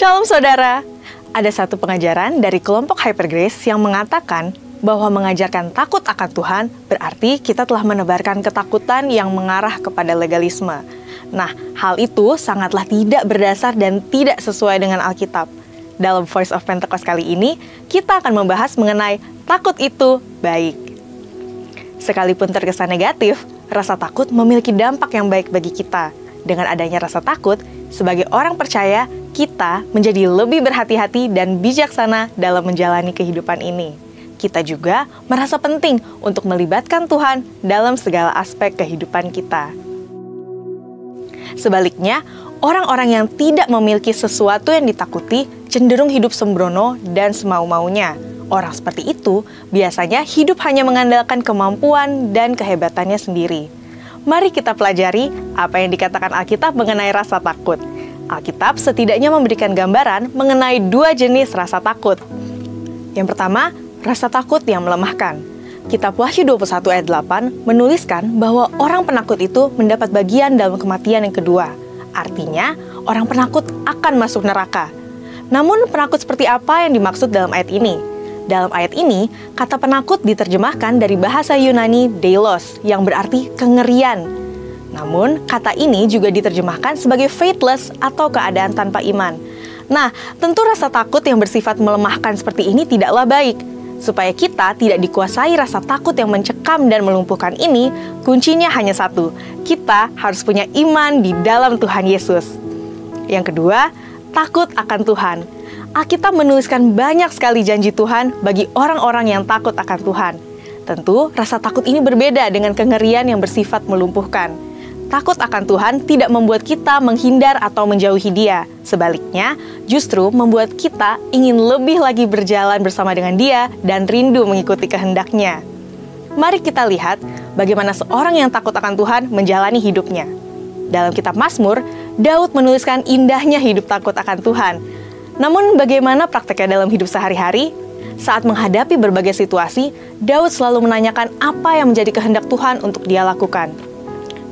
Shalom saudara, ada satu pengajaran dari kelompok Hyper Grace yang mengatakan bahwa mengajarkan takut akan Tuhan berarti kita telah menebarkan ketakutan yang mengarah kepada legalisme. Nah, hal itu sangatlah tidak berdasar dan tidak sesuai dengan Alkitab. Dalam Voice of Pentecost kali ini, kita akan membahas mengenai takut itu baik. Sekalipun terkesan negatif, rasa takut memiliki dampak yang baik bagi kita. Dengan adanya rasa takut, sebagai orang percaya, kita menjadi lebih berhati-hati dan bijaksana dalam menjalani kehidupan ini. Kita juga merasa penting untuk melibatkan Tuhan dalam segala aspek kehidupan kita. Sebaliknya, orang-orang yang tidak memiliki sesuatu yang ditakuti cenderung hidup sembrono dan semau-maunya. Orang seperti itu biasanya hidup hanya mengandalkan kemampuan dan kehebatannya sendiri. Mari kita pelajari apa yang dikatakan Alkitab mengenai rasa takut. Alkitab setidaknya memberikan gambaran mengenai dua jenis rasa takut. Yang pertama, rasa takut yang melemahkan. Kitab Wahyu 21 ayat 8 menuliskan bahwa orang penakut itu mendapat bagian dalam kematian yang kedua. Artinya, orang penakut akan masuk neraka. Namun, penakut seperti apa yang dimaksud dalam ayat ini? Dalam ayat ini, kata penakut diterjemahkan dari bahasa Yunani deilos, yang berarti kengerian. Namun, kata ini juga diterjemahkan sebagai faithless atau keadaan tanpa iman. Nah, tentu rasa takut yang bersifat melemahkan seperti ini tidaklah baik. Supaya kita tidak dikuasai rasa takut yang mencekam dan melumpuhkan ini, kuncinya hanya satu. Kita harus punya iman di dalam Tuhan Yesus. Yang kedua, takut akan Tuhan. Alkitab menuliskan banyak sekali janji Tuhan bagi orang-orang yang takut akan Tuhan. Tentu, rasa takut ini berbeda dengan kengerian yang bersifat melumpuhkan. Takut akan Tuhan tidak membuat kita menghindar atau menjauhi Dia. Sebaliknya, justru membuat kita ingin lebih lagi berjalan bersama dengan Dia dan rindu mengikuti kehendak-Nya. Mari kita lihat bagaimana seorang yang takut akan Tuhan menjalani hidupnya. Dalam kitab Mazmur, Daud menuliskan indahnya hidup takut akan Tuhan. Namun bagaimana prakteknya dalam hidup sehari-hari? Saat menghadapi berbagai situasi, Daud selalu menanyakan apa yang menjadi kehendak Tuhan untuk dia lakukan.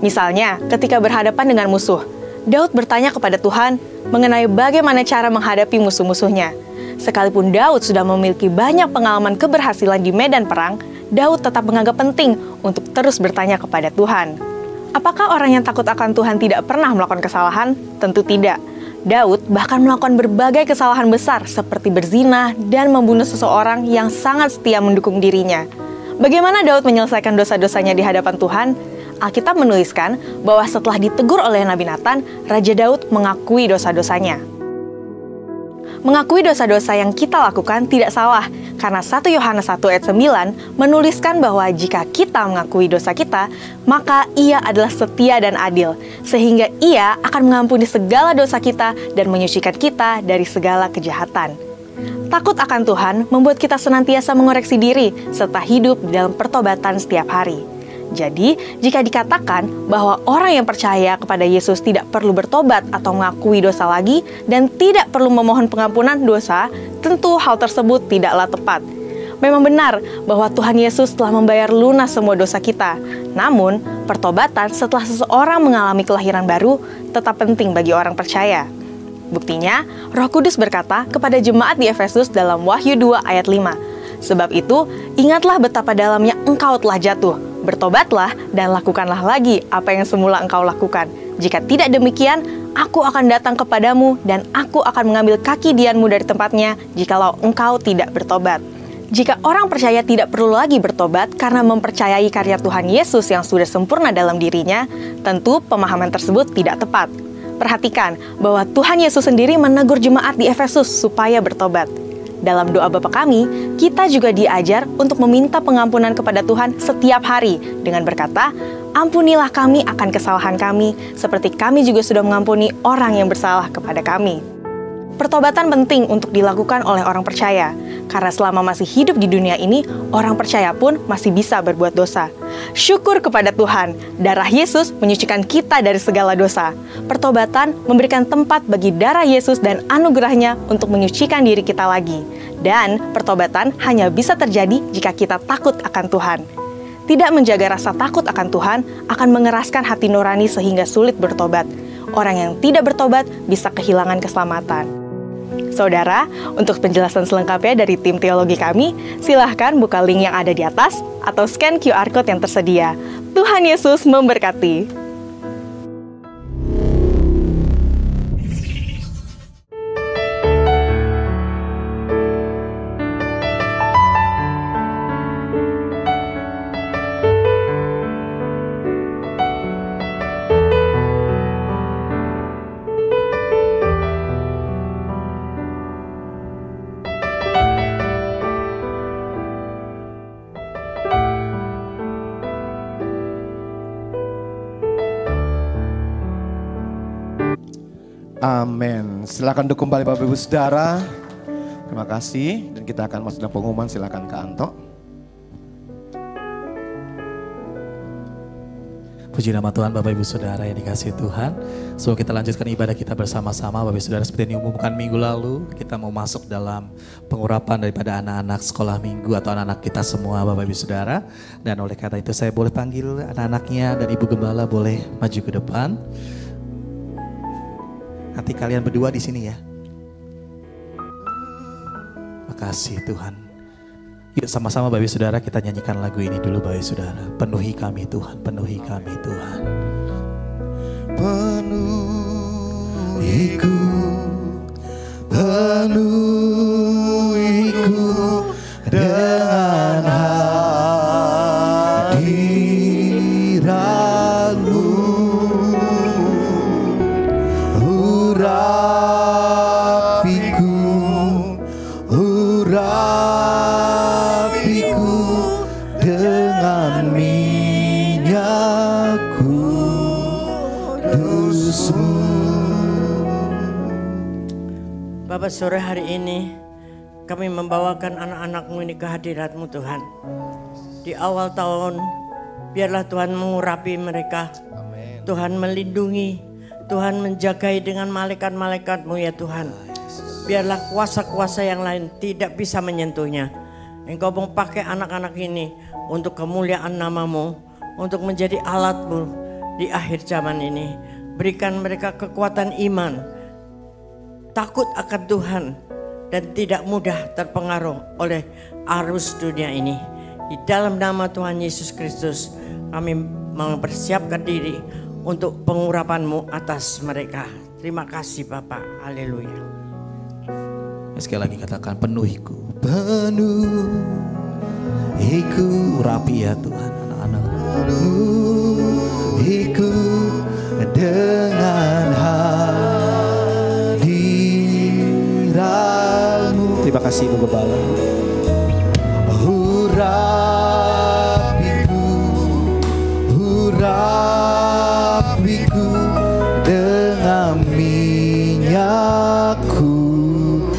Misalnya, ketika berhadapan dengan musuh, Daud bertanya kepada Tuhan mengenai bagaimana cara menghadapi musuh-musuhnya. Sekalipun Daud sudah memiliki banyak pengalaman keberhasilan di medan perang, Daud tetap menganggap penting untuk terus bertanya kepada Tuhan. Apakah orang yang takut akan Tuhan tidak pernah melakukan kesalahan? Tentu tidak. Daud bahkan melakukan berbagai kesalahan besar seperti berzina dan membunuh seseorang yang sangat setia mendukung dirinya. Bagaimana Daud menyelesaikan dosa-dosanya di hadapan Tuhan? Alkitab menuliskan bahwa setelah ditegur oleh Nabi Nathan, Raja Daud mengakui dosa-dosanya. Mengakui dosa-dosa yang kita lakukan tidak salah, karena 1 Yohanes 1 ayat 9 menuliskan bahwa jika kita mengakui dosa kita, maka Ia adalah setia dan adil, sehingga Ia akan mengampuni segala dosa kita dan menyucikan kita dari segala kejahatan. Takut akan Tuhan membuat kita senantiasa mengoreksi diri, serta hidup di dalam pertobatan setiap hari. Jadi, jika dikatakan bahwa orang yang percaya kepada Yesus tidak perlu bertobat atau mengakui dosa lagi dan tidak perlu memohon pengampunan dosa, tentu hal tersebut tidaklah tepat. Memang benar bahwa Tuhan Yesus telah membayar lunas semua dosa kita. Namun, pertobatan setelah seseorang mengalami kelahiran baru tetap penting bagi orang percaya. Buktinya, Roh Kudus berkata kepada jemaat di Efesus dalam Wahyu 2 ayat 5, "Sebab itu, ingatlah betapa dalamnya engkau telah jatuh. Bertobatlah dan lakukanlah lagi apa yang semula engkau lakukan. Jika tidak demikian, aku akan datang kepadamu dan aku akan mengambil kaki dianmu dari tempatnya jikalau engkau tidak bertobat." Jika orang percaya tidak perlu lagi bertobat karena mempercayai karya Tuhan Yesus yang sudah sempurna dalam dirinya, tentu pemahaman tersebut tidak tepat. Perhatikan bahwa Tuhan Yesus sendiri menegur jemaat di Efesus supaya bertobat. Dalam doa Bapa kami, kita juga diajar untuk meminta pengampunan kepada Tuhan setiap hari dengan berkata, "Ampunilah kami akan kesalahan kami, seperti kami juga sudah mengampuni orang yang bersalah kepada kami." Pertobatan penting untuk dilakukan oleh orang percaya, karena selama masih hidup di dunia ini, orang percaya pun masih bisa berbuat dosa. Syukur kepada Tuhan, darah Yesus menyucikan kita dari segala dosa. Pertobatan memberikan tempat bagi darah Yesus dan anugerahnya untuk menyucikan diri kita lagi. Dan pertobatan hanya bisa terjadi jika kita takut akan Tuhan. Tidak menjaga rasa takut akan Tuhan akan mengeraskan hati nurani sehingga sulit bertobat. Orang yang tidak bertobat bisa kehilangan keselamatan. Saudara, untuk penjelasan selengkapnya dari tim teologi kami, silahkan buka link yang ada di atas atau scan QR Code yang tersedia. Tuhan Yesus memberkati. Amin. Silakan dukung kembali Bapak Ibu Saudara. Terima kasih. Dan kita akan masuk dalam pengumuman. Silakan Kak Anto. Puji nama Tuhan Bapak Ibu Saudara yang dikasihi Tuhan. So kita lanjutkan ibadah kita bersama-sama Bapak Ibu Saudara. Seperti yang diumumkan minggu lalu, kita mau masuk dalam pengurapan daripada anak-anak sekolah minggu atau anak-anak kita semua Bapak Ibu Saudara. Dan oleh karena itu saya boleh panggil anak-anaknya dan Ibu Gembala boleh maju ke depan. Nanti kalian berdua di sini ya. Makasih Tuhan. Yuk sama-sama Bapak Ibu Saudara kita nyanyikan lagu ini dulu Bapak Ibu Saudara. Penuhi kami Tuhan, penuhi kami Tuhan. Penuhiku, penuhiku dengan hadiratmu. Urapiku dengan minyak kudus-Mu. Bapak, sore hari ini kami membawakan anak-anak-Mu ini ke hadirat-Mu Tuhan. Di awal tahun biarlah Tuhan mengurapi mereka. Amin. Tuhan melindungi, Tuhan menjagai dengan malaikat-malaikat-Mu ya Tuhan. Biarlah kuasa-kuasa yang lain tidak bisa menyentuhnya. Engkau mau pakai anak-anak ini untuk kemuliaan nama-Mu, untuk menjadi alat-Mu di akhir zaman ini. Berikan mereka kekuatan iman, takut akan Tuhan, dan tidak mudah terpengaruh oleh arus dunia ini. Di dalam nama Tuhan Yesus Kristus kami mempersiapkan diri untuk pengurapan-Mu atas mereka. Terima kasih Bapak. Haleluya. Sekali lagi katakan penuhiku. Penuhiku, Urapi ya Tuhan anak-anak. penuhiku dengan hadirat-Mu. Terima kasih Ibu Gembala. Urapiku dengan minyak kudus-Mu.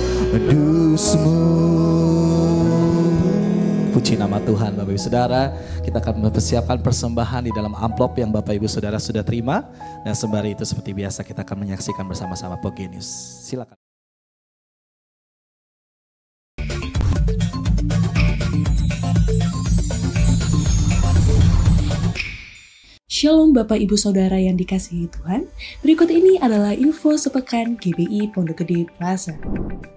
Puji nama Tuhan Bapak Ibu Saudara. Kita akan mempersiapkan persembahan di dalam amplop yang Bapak Ibu Saudara sudah terima. Dan sembari itu seperti biasa kita akan menyaksikan bersama-sama Pogenius. Silakan. Shalom Bapak Ibu Saudara yang dikasihi Tuhan. Berikut ini adalah info sepekan GBI Pondok Gede Plaza.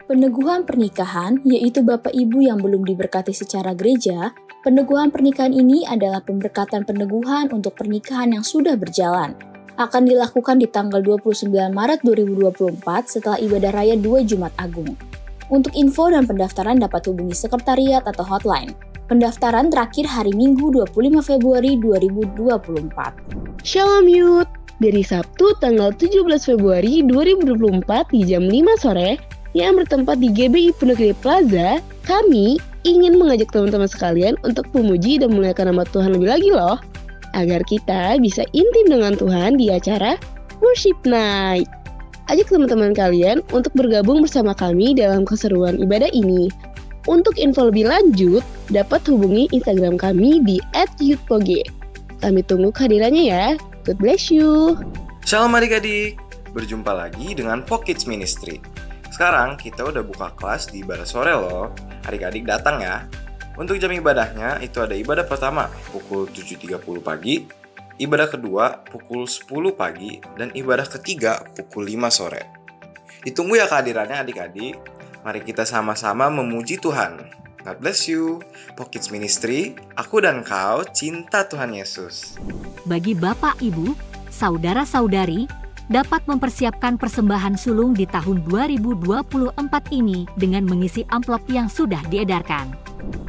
Peneguhan pernikahan, yaitu Bapak Ibu yang belum diberkati secara gereja, peneguhan pernikahan ini adalah pemberkatan peneguhan untuk pernikahan yang sudah berjalan. Akan dilakukan di tanggal 29 Maret 2024 setelah ibadah raya 2 Jumat Agung. Untuk info dan pendaftaran dapat hubungi sekretariat atau hotline. Pendaftaran terakhir hari Minggu 25 Februari 2024. Shalom Youth! Dari Sabtu tanggal 17 Februari 2024 di jam 5 sore yang bertempat di GBI Pondok Gede Plaza, kami ingin mengajak teman-teman sekalian untuk memuji dan memuliakan nama Tuhan lebih lagi loh, agar kita bisa intim dengan Tuhan di acara Worship Night. Ajak teman-teman kalian untuk bergabung bersama kami dalam keseruan ibadah ini. Untuk info lebih lanjut, dapat hubungi Instagram kami di @youthpoge. Kami tunggu kehadirannya ya. God bless you. Shalom adik-adik, berjumpa lagi dengan Pockets Ministry. Sekarang kita udah buka kelas di ibadah sore loh. Adik-adik datang ya. Untuk jam ibadahnya itu ada ibadah pertama pukul 7.30 pagi, ibadah kedua pukul 10 pagi, dan ibadah ketiga pukul 5 sore. Ditunggu ya kehadirannya adik-adik. Mari kita sama-sama memuji Tuhan. God bless you. Pockets Ministry, aku dan kau cinta Tuhan Yesus. Bagi Bapak, Ibu, saudara-saudari, dapat mempersiapkan persembahan sulung di tahun 2024 ini dengan mengisi amplop yang sudah diedarkan.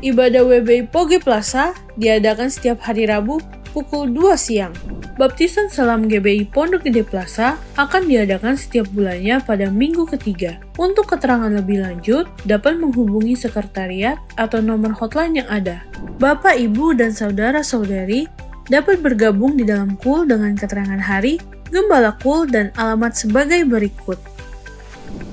Ibadah WBI Poge Plaza diadakan setiap hari Rabu pukul 2 siang. Baptisan Salam GBI Pondok Gede Plaza akan diadakan setiap bulannya pada minggu ketiga. Untuk keterangan lebih lanjut, dapat menghubungi sekretariat atau nomor hotline yang ada. Bapak, Ibu, dan saudara-saudari dapat bergabung di dalam KUL dengan keterangan hari, gembala KUL, dan alamat sebagai berikut.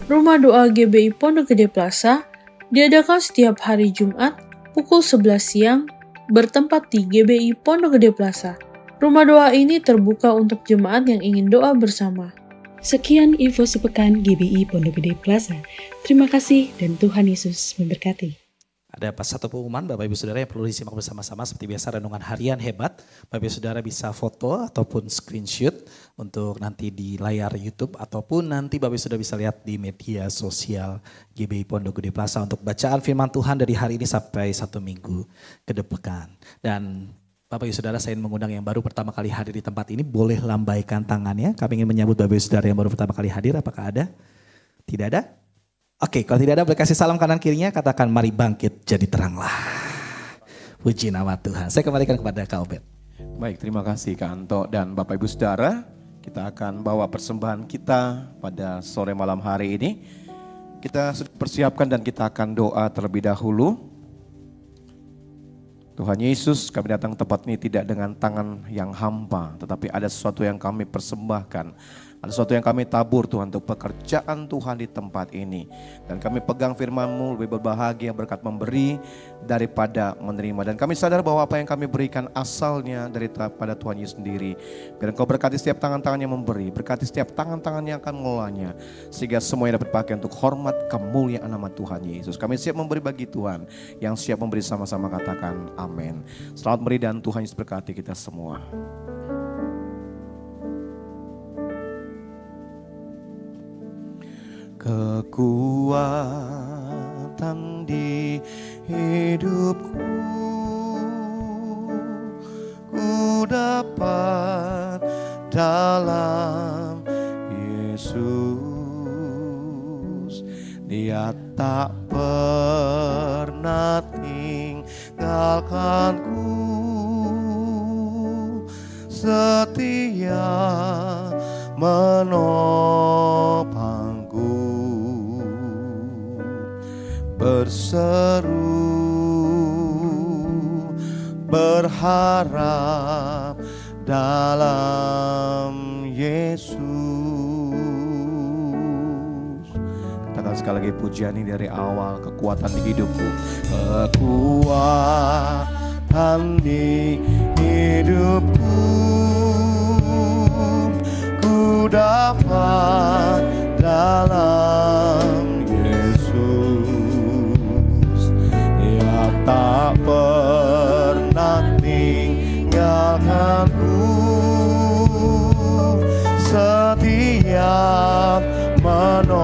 Rumah Doa GBI Pondok Gede Plaza diadakan setiap hari Jumat pukul 11 siang bertempat di GBI Pondok Gede Plaza. Rumah doa ini terbuka untuk jemaat yang ingin doa bersama. Sekian info sepekan GBI Pondok Gede Plaza. Terima kasih dan Tuhan Yesus memberkati. Ada satu pengumuman Bapak Ibu Saudara yang perlu disimak bersama-sama. Seperti biasa renungan harian hebat. Bapak Ibu Saudara bisa foto ataupun screenshot untuk nanti di layar YouTube. Ataupun nanti Bapak Ibu Saudara bisa lihat di media sosial GBI Pondok Gede Plaza. Untuk bacaan firman Tuhan dari hari ini sampai 1 minggu ke depan. Dan Bapak Ibu Saudara, saya ingin mengundang yang baru pertama kali hadir di tempat ini. Boleh lambaikan tangannya. Kami ingin menyambut Bapak Ibu Saudara yang baru pertama kali hadir. Apakah ada? Tidak ada? Oke, kalau tidak ada boleh kasih salam kanan kirinya. Katakan mari bangkit jadi teranglah. Puji nama Tuhan. Saya kembalikan kepada Kak Obed. Baik, terima kasih Kak Anto dan Bapak Ibu Saudara. Kita akan bawa persembahan kita pada sore malam hari ini. Kita sudah persiapkan dan kita akan doa terlebih dahulu. Tuhan Yesus, kami datang tempat ini tidak dengan tangan yang hampa, tetapi ada sesuatu yang kami persembahkan. Ada sesuatu yang kami tabur Tuhan untuk pekerjaan Tuhan di tempat ini. Dan kami pegang firman-Mu, lebih berbahagia berkat memberi daripada menerima. Dan kami sadar bahwa apa yang kami berikan asalnya daripada Tuhan Yesus sendiri. Biar Engkau berkati setiap tangan-tangan yang memberi, berkati setiap tangan-tangan yang akan mengelolanya. Sehingga semuanya dapat dipakai untuk hormat kemuliaan nama Tuhan Yesus. Kami siap memberi bagi Tuhan, yang siap memberi sama-sama katakan amin. Selamat memberi dan Tuhan Yesus berkati kita semua. Kekuatan di hidupku ku dapat dalam Yesus. Dia tak pernah tinggalkanku, setia menopangku. Berseru, berharap dalam Yesus. Katakan sekali lagi pujian ini dari awal. Kekuatan di hidupku, kekuatan di hidupku, ku dapat dalam tak pernah tinggalkanku, setia menopangku.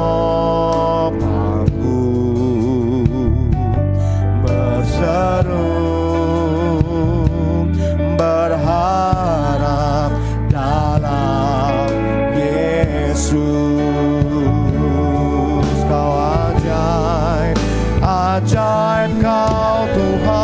Berseru, berharap dalam Yesus. Kau ajaib, ajaib Kau Tuhan.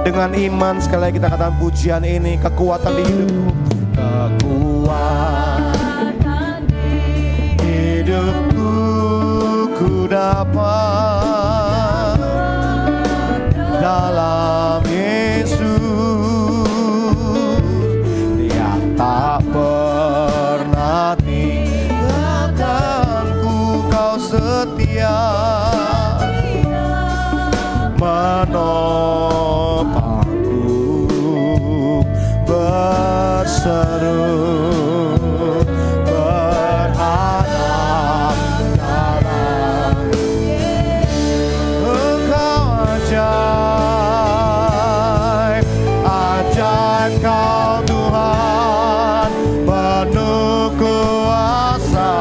Dengan iman sekali lagi kita katakan pujian ini, kekuatan di hidupku. Kekuatan di hidupku ku dapat dalam Yesus. Dia tak pernah tinggalkanku, kau setia menopangku berseru berharap dalam Engkau ajaib, ajaib kau Tuhan, penuh kuasa,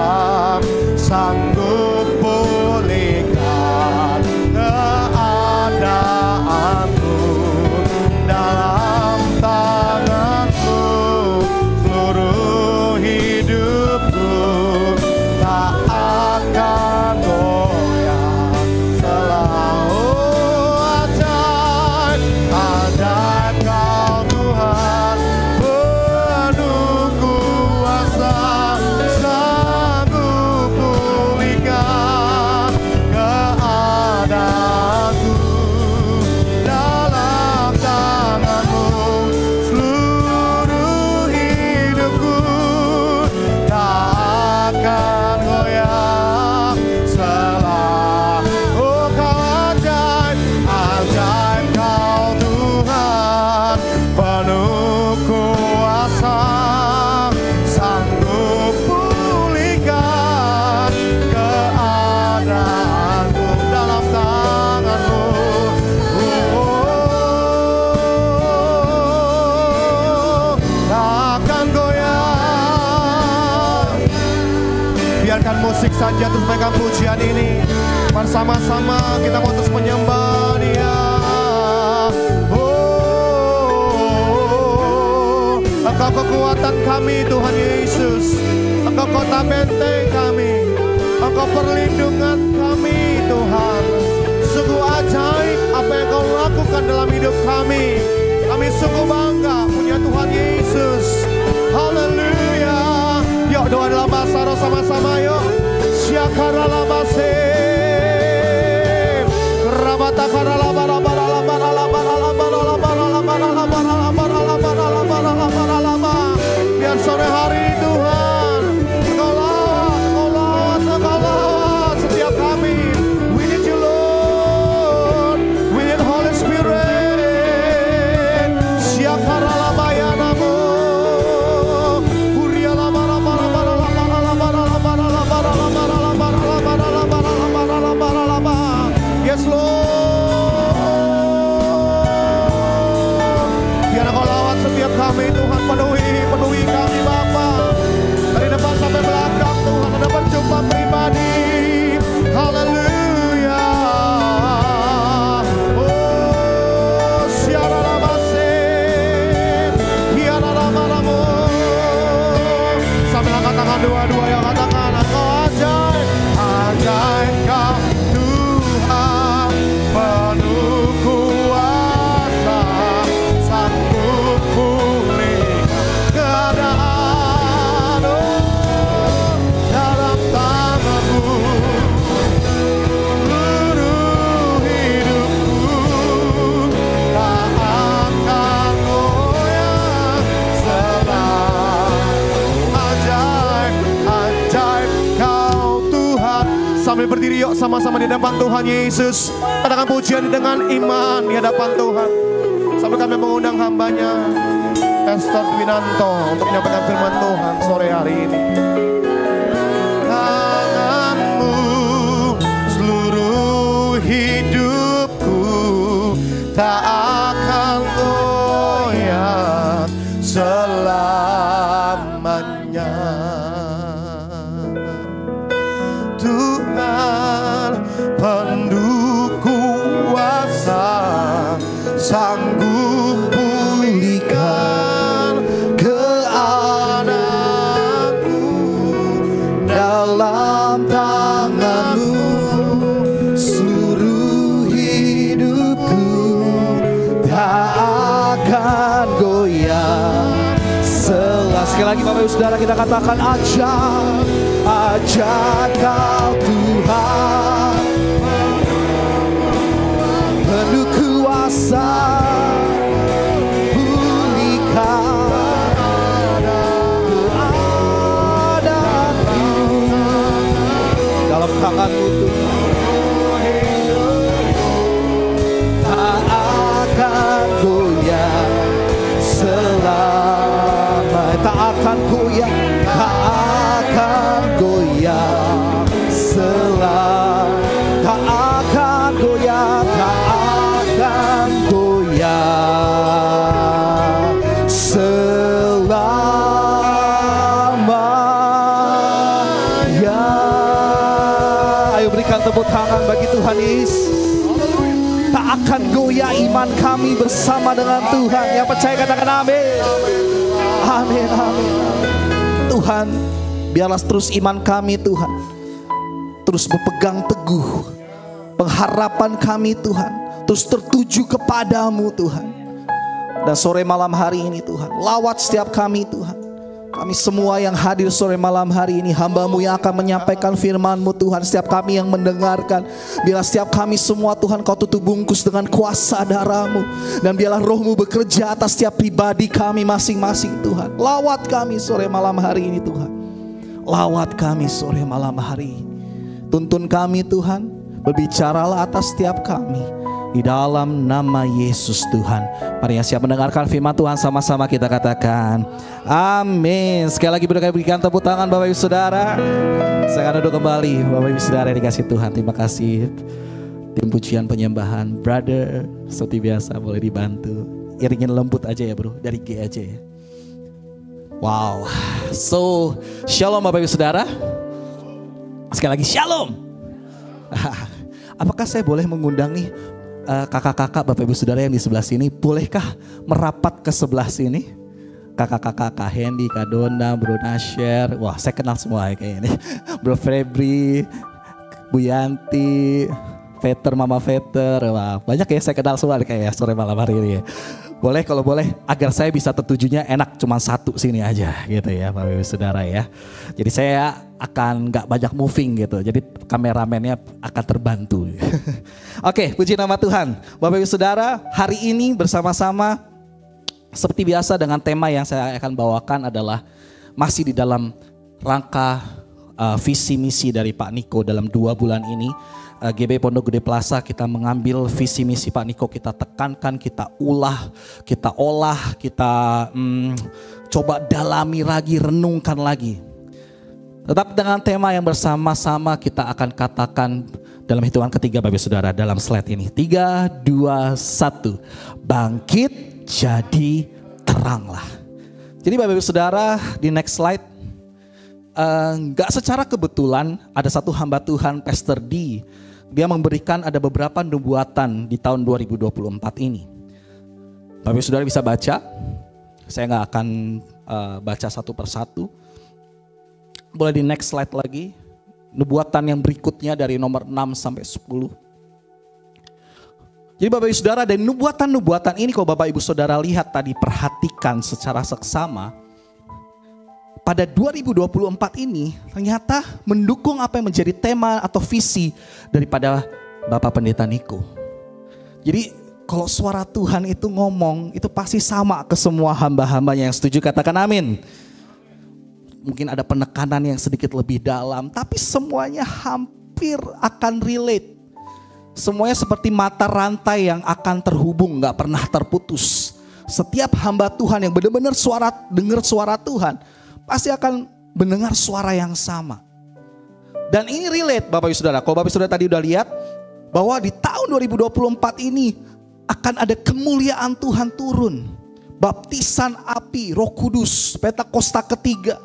sanggup pulihkan keadaanku, dalam tanganmu seluruh hidupku tak akan goyah selalu. Ajaib, ajaib kau Tuhan, penuh kuasa, sanggup pulihkan keadaanku, dalam tanganmu seluruh hidupku tak akan goyah selalu. Oh kau ajaib, ajaib kau Tuhan, penuh kuasa, sanggup pulihkan keadaanku, dalam tanganmu. Takkan goyah. Biarkan musik saja terus megang pujian ini. Bersama-sama kita mau terus menyembah Dia. Oh, Engkau kekuatan kami Tuhan Yesus. Engkau kota benteng kami. Engkau perlindungan kami Tuhan. Sungguh ajaib apa yang Kau lakukan dalam hidup kami. Kami sungguh bangga punya Tuhan Yesus. Haleluya. Yuk doa dalam bahasa roh sama-sama yuk. Syakaralabase. Biar sore hari Tuhan Engkau lawat setiap kami. We need you Lord, we need Holy Spirit. Syakaralabayanamu Yes Lord. Biar Engkau lawat setiap kami Tuhan, penuhi kami Bapa. Dari depan sampai belakang Tuhan, ada berjumpa pribadi. Haleluya. Oh syaralabase, hiaralabaramu. Sambil angkat tangan dua-dua yang katakan Engkau ajaib, ajaib Kau Tuhan, penuh kuasa, sanggup pulihkan keadaan. Oh, dalam tanganmu seluruh hidupku tak akan goyah selalu. Ajaib, ajaib Kau Tuhan. Sambil berdiri yuk sama-sama di depan Tuhan Yesus. Katakan pujian dengan iman di hadapan Tuhan. Sambil kami mengundang hambanya Pastor Winanto untuk menyampaikan firman Tuhan sore hari ini. Tanganmu seluruh hidupku tak akan goyah selamanya. Tuhan penuh kuasa, sanggup pulihkan keadaanku, dalam tanganmu seluruh hidupku tak Bapak Ibu Saudara, kita katakan ajaib, ajaib Kau Tuhan, penuh kuasa, pulihkan keadaanku dalam tangan-Mu Tuhan. Tak akan goyah selama, tak akan goyah, tak akan goyah selama, tak akan goyah, tak akan goyah selamanya. Ayo berikan tepuk tangan bagi Tuhan Yesus. Tak akan goyah iman kami bersama dengan Tuhan. Yang percaya katakan amin. Amin, amin, amin. Tuhan, biarlah terus iman kami Tuhan terus berpegang teguh. Pengharapan kami Tuhan terus tertuju kepadamu Tuhan. Dan sore malam hari ini Tuhan, lawat setiap kami Tuhan. Kami semua yang hadir sore malam hari ini, hamba-Mu yang akan menyampaikan firman-Mu Tuhan. Setiap kami yang mendengarkan, biarlah setiap kami semua Tuhan Kau tutup bungkus dengan kuasa darah-Mu. Dan biarlah Roh-Mu bekerja atas setiap pribadi kami masing-masing Tuhan. Lawat kami sore malam hari ini Tuhan. Lawat kami sore malam hari ini. Tuntun kami Tuhan, berbicaralah atas setiap kami. Di dalam nama Yesus Tuhan. Mari yang siap mendengarkan firman Tuhan, sama-sama kita katakan amin. Sekali lagi berikan tepuk tangan Bapak Ibu Saudara. Saya akan duduk kembali Bapak Ibu Saudara yang dikasih Tuhan. Terima kasih tim pujian penyembahan. Brother, seperti biasa boleh dibantu. Iringin lembut aja ya bro, dari G aja ya. Wow. So, shalom Bapak Ibu Saudara. Sekali lagi shalom. Apakah saya boleh mengundang nih kakak-kakak Bapak Ibu Saudara yang di sebelah sini, bolehkah merapat ke sebelah sini? Kakak-kakak, Kak Hendy, Kak Dona, Bro Nasher. Wah, saya kenal semua ya kayaknya. Bro Febri, Bu Yanti, Peter, Mama Peter. Wah, banyak ya saya kenal semua kayak sore malam hari ini ya. Boleh, kalau boleh, agar saya bisa tertujunya enak cuma satu sini aja gitu ya Bapak Ibu Saudara ya. Jadi saya akan gak banyak moving gitu, jadi kameramennya akan terbantu. Oke, puji nama Tuhan. Bapak Ibu Saudara, hari ini bersama-sama seperti biasa dengan tema yang saya akan bawakan adalah masih di dalam rangka visi misi dari Pak Niko dalam 2 bulan ini. GBI Pondok Gede Plaza kita mengambil visi misi Pak Niko, kita tekankan, kita olah, kita coba dalami lagi, renungkan lagi. Tetap dengan tema yang bersama-sama kita akan katakan dalam hitungan ketiga Bapak Saudara dalam slide ini. 3, 2, 1. Bangkit jadi teranglah. Jadi Bapak Saudara di next slide, gak secara kebetulan ada satu hamba Tuhan Pastor D. Dia memberikan ada beberapa nubuatan di tahun 2024 ini. Bapak Saudara bisa baca. Saya gak akan baca satu persatu. Boleh di next slide lagi. Nubuatan yang berikutnya dari nomor 6 sampai 10. Jadi Bapak Ibu Saudara, dari nubuatan-nubuatan ini kalau Bapak Ibu Saudara lihat tadi, perhatikan secara seksama. Pada 2024 ini ternyata mendukung apa yang menjadi tema atau visi daripada Bapak Pendeta Niko. Jadi kalau suara Tuhan itu ngomong, itu pasti sama ke semua hamba-hambanya. Yang setuju katakan amin. Mungkin ada penekanan yang sedikit lebih dalam, tapi semuanya hampir akan relate. Semuanya seperti mata rantai yang akan terhubung, gak pernah terputus. Setiap hamba Tuhan yang benar-benar dengar suara Tuhan, pasti akan mendengar suara yang sama. Dan ini relate Bapak Ibu Saudara. Kalau Bapak Ibu Saudara tadi udah lihat bahwa di tahun 2024 ini akan ada kemuliaan Tuhan turun. Baptisan api, Roh Kudus, Pentakosta ketiga.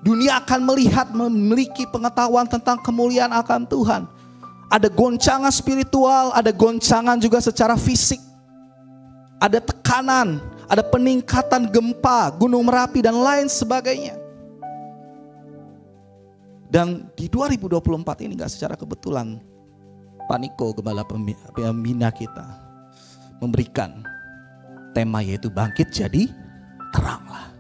Dunia akan melihat, memiliki pengetahuan tentang kemuliaan akan Tuhan. Ada goncangan spiritual, ada goncangan juga secara fisik. Ada tekanan, ada peningkatan gempa, Gunung Merapi dan lain sebagainya. Dan di 2024 ini gak secara kebetulan Pak Niko, Gembala Pembina kita, memberikan tema yaitu bangkit jadi teranglah.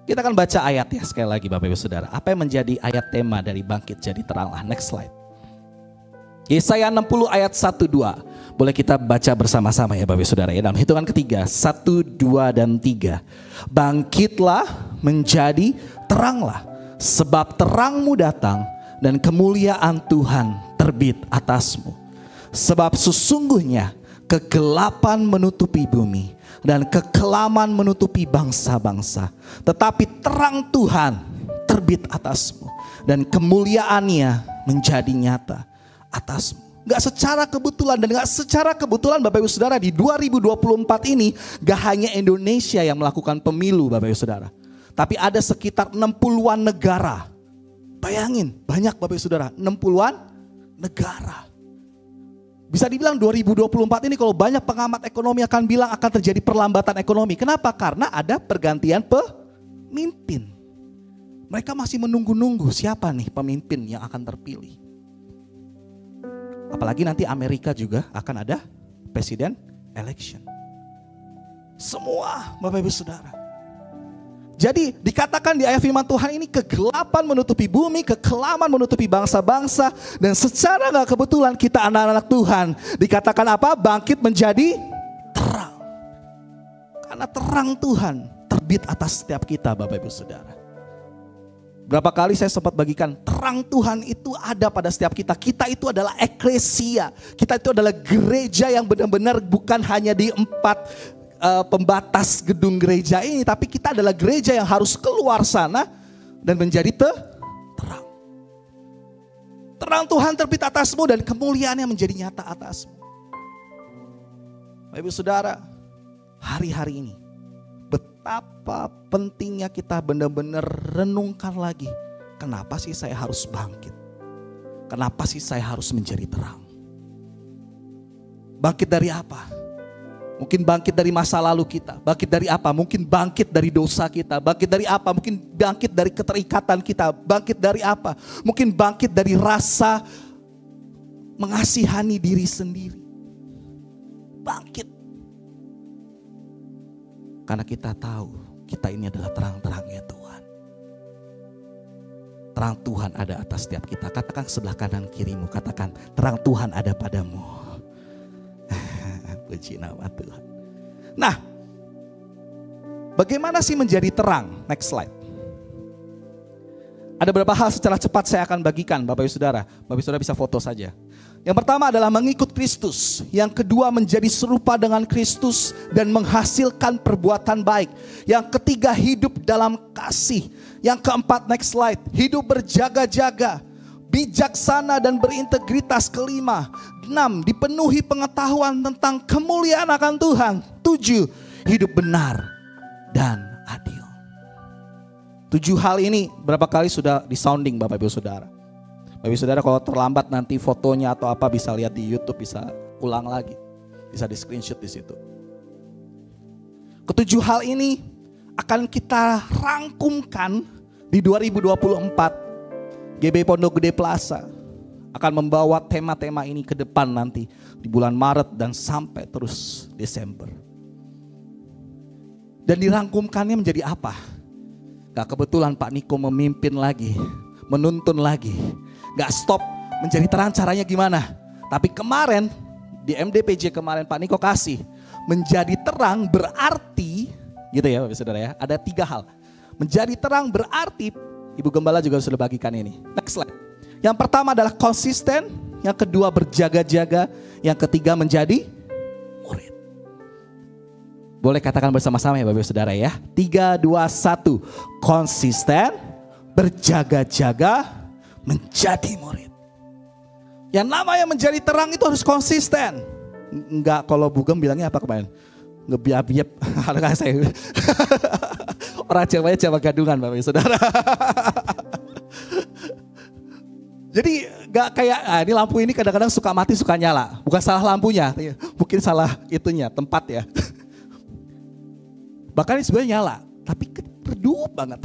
Kita akan baca ayat ya sekali lagi Bapak Ibu Saudara. Apa yang menjadi ayat tema dari bangkit jadi teranglah? Next slide. Yesaya 60 ayat 1-2. Boleh kita baca bersama-sama ya Bapak Ibu Saudara ya. Dalam hitungan ketiga, 1, 2, dan 3. Bangkitlah menjadi teranglah. Sebab terangmu datang dan kemuliaan Tuhan terbit atasmu. Sebab sesungguhnya kegelapan menutupi bumi dan kekelaman menutupi bangsa-bangsa. Tetapi terang Tuhan terbit atasmu dan kemuliaannya menjadi nyata atasmu. Gak secara kebetulan dan gak secara kebetulan Bapak Ibu Saudara di 2024 ini gak hanya Indonesia yang melakukan pemilu Bapak Ibu Saudara. Tapi ada sekitar 60-an negara. Bayangin banyak Bapak Ibu Saudara, 60-an negara. Bisa dibilang 2024 ini kalau banyak pengamat ekonomi akan bilang akan terjadi perlambatan ekonomi. Kenapa? Karena ada pergantian pemimpin. Mereka masih menunggu-nunggu siapa nih pemimpin yang akan terpilih. Apalagi nanti Amerika juga akan ada presiden election. Semua Bapak Ibu Saudara. Jadi dikatakan di ayat firman Tuhan ini kegelapan menutupi bumi, kekelaman menutupi bangsa-bangsa. Dan secara gak kebetulan kita anak-anak Tuhan dikatakan apa? Bangkit menjadi terang. Karena terang Tuhan terbit atas setiap kita Bapak Ibu Saudara. Berapa kali saya sempat bagikan terang Tuhan itu ada pada setiap kita. Kita itu adalah eklesia. Kita itu adalah gereja yang benar-benar bukan hanya di 4 pembatas gedung gereja ini, tapi kita adalah gereja yang harus keluar sana dan menjadi terang. Terang Tuhan terbit atasmu dan kemuliaannya menjadi nyata atasmu. Bapak Ibu Saudara, hari-hari ini betapa pentingnya kita benar-benar renungkan lagi. Kenapa sih saya harus bangkit? Kenapa sih saya harus menjadi terang? Bangkit dari apa? Mungkin bangkit dari masa lalu kita. Bangkit dari apa? Mungkin bangkit dari dosa kita. Bangkit dari apa? Mungkin bangkit dari keterikatan kita. Bangkit dari apa? Mungkin bangkit dari rasa mengasihani diri sendiri. Bangkit. Karena kita tahu kita ini adalah terang-terangnya Tuhan. Terang Tuhan ada atas setiap kita. Katakan sebelah kanan kirimu. Katakan terang Tuhan ada padamu. Puji nama Tuhan. Nah, bagaimana sih menjadi terang? Next slide. Ada beberapa hal secara cepat saya akan bagikan Bapak Ibu Saudara. Bapak Ibu Saudara bisa foto saja. Yang pertama adalah mengikut Kristus. Yang kedua menjadi serupa dengan Kristus dan menghasilkan perbuatan baik. Yang ketiga hidup dalam kasih. Yang keempat next slide, hidup berjaga-jaga. Bijaksana dan berintegritas. Kelima, 6, dipenuhi pengetahuan tentang kemuliaan akan Tuhan. 7, hidup benar dan adil. 7 hal ini berapa kali sudah disounding Bapak Ibu Saudara. Bapak Ibu Saudara kalau terlambat nanti fotonya atau apa bisa lihat di YouTube, bisa ulang lagi. Bisa di screenshot di situ. Ketujuh hal ini akan kita rangkumkan di 2024. GBI Pondok Gede Plaza akan membawa tema-tema ini ke depan nanti di bulan Maret dan sampai terus Desember. Dan dirangkumkannya menjadi apa? Gak kebetulan Pak Niko memimpin lagi, menuntun lagi. Gak stop menjadi terang, caranya gimana? Tapi kemarin di MDPJ kemarin Pak Niko kasih menjadi terang berarti gitu ya Bapak Saudara ya. Ada 3 hal. Menjadi terang berarti Ibu Gembala juga sudah bagikan ini. Next slide. Yang pertama adalah konsisten. Yang kedua berjaga-jaga. Yang ketiga menjadi murid. Boleh katakan bersama-sama ya Bapak Saudara ya. 3, 2, 1. Konsisten, berjaga-jaga, menjadi murid. Yang namanya menjadi terang itu harus konsisten. Enggak, kalau Bu Gem bilangnya apa kemarin? Ngebiap-biap. Ada saya. Orang Jawanya Jawa gadungan Bapak Saudara. Jadi gak kayak, ini lampu ini kadang-kadang suka mati suka nyala. Bukan salah lampunya, mungkin salah itunya, tempat ya. Bahkan ini sebenarnya nyala, tapi redup banget.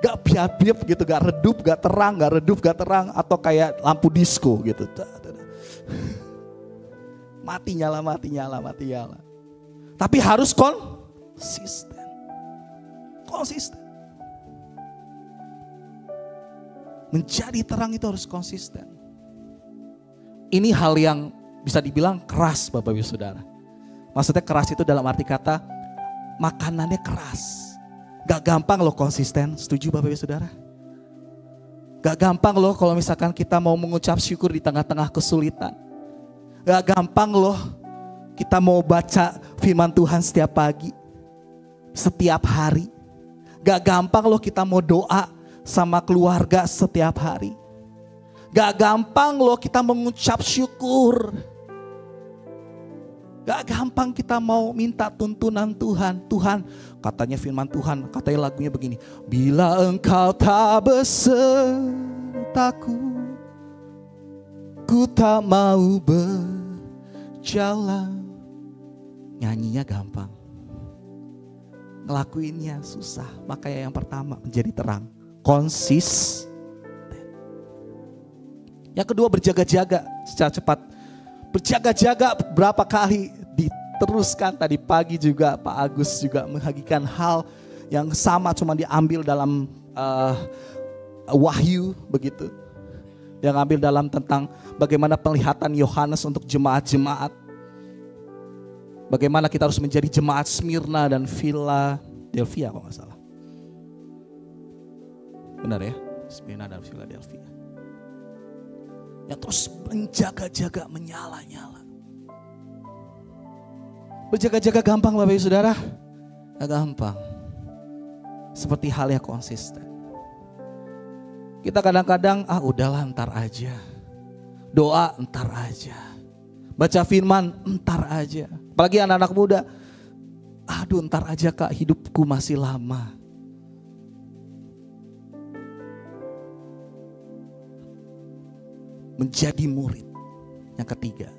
Gak biap-biap gitu, gak redup, gak terang, gak redup, gak terang. Atau kayak lampu disco gitu. Mati nyala, mati nyala, mati nyala. Tapi harus konsisten. Konsisten. Menjadi terang itu harus konsisten. Ini hal yang bisa dibilang keras Bapak Ibu Saudara. Maksudnya keras itu dalam arti kata makanannya keras. Gak gampang loh konsisten, setuju Bapak Ibu Saudara? Gak gampang loh kalau misalkan kita mau mengucap syukur di tengah-tengah kesulitan. Gak gampang loh kita mau baca firman Tuhan setiap pagi, setiap hari. Gak gampang loh kita mau doa sama keluarga setiap hari. Gak gampang loh kita mengucap syukur. Gak gampang kita mau minta tuntunan Tuhan. Tuhan, katanya firman Tuhan, katanya lagunya begini. Bila engkau tak besertaku, ku tak mau berjalan. Nyanyinya gampang, ngelakuinnya susah. Makanya yang pertama menjadi terang, konsisten. Yang kedua berjaga-jaga secara cepat. Berjaga-jaga berapa kali diteruskan tadi pagi juga Pak Agus juga menghagikan hal yang sama, cuma diambil dalam Wahyu begitu. Yang ambil dalam tentang bagaimana penglihatan Yohanes untuk jemaat-jemaat. Bagaimana kita harus menjadi jemaat Smyrna dan Philadelphia kalau nggak salah. Benar ya? Smyrna dan Philadelphia. Yang terus menjaga-jaga, menyala-nyala. Berjaga-jaga gampang Bapak Ibu Saudara? Gak gampang. Seperti halnya konsisten. Kita kadang-kadang, udahlah ntar aja. Doa ntar aja. Baca firman ntar aja. Apalagi anak-anak muda. Aduh ntar aja Kak, hidupku masih lama. Menjadi murid. Yang ketiga.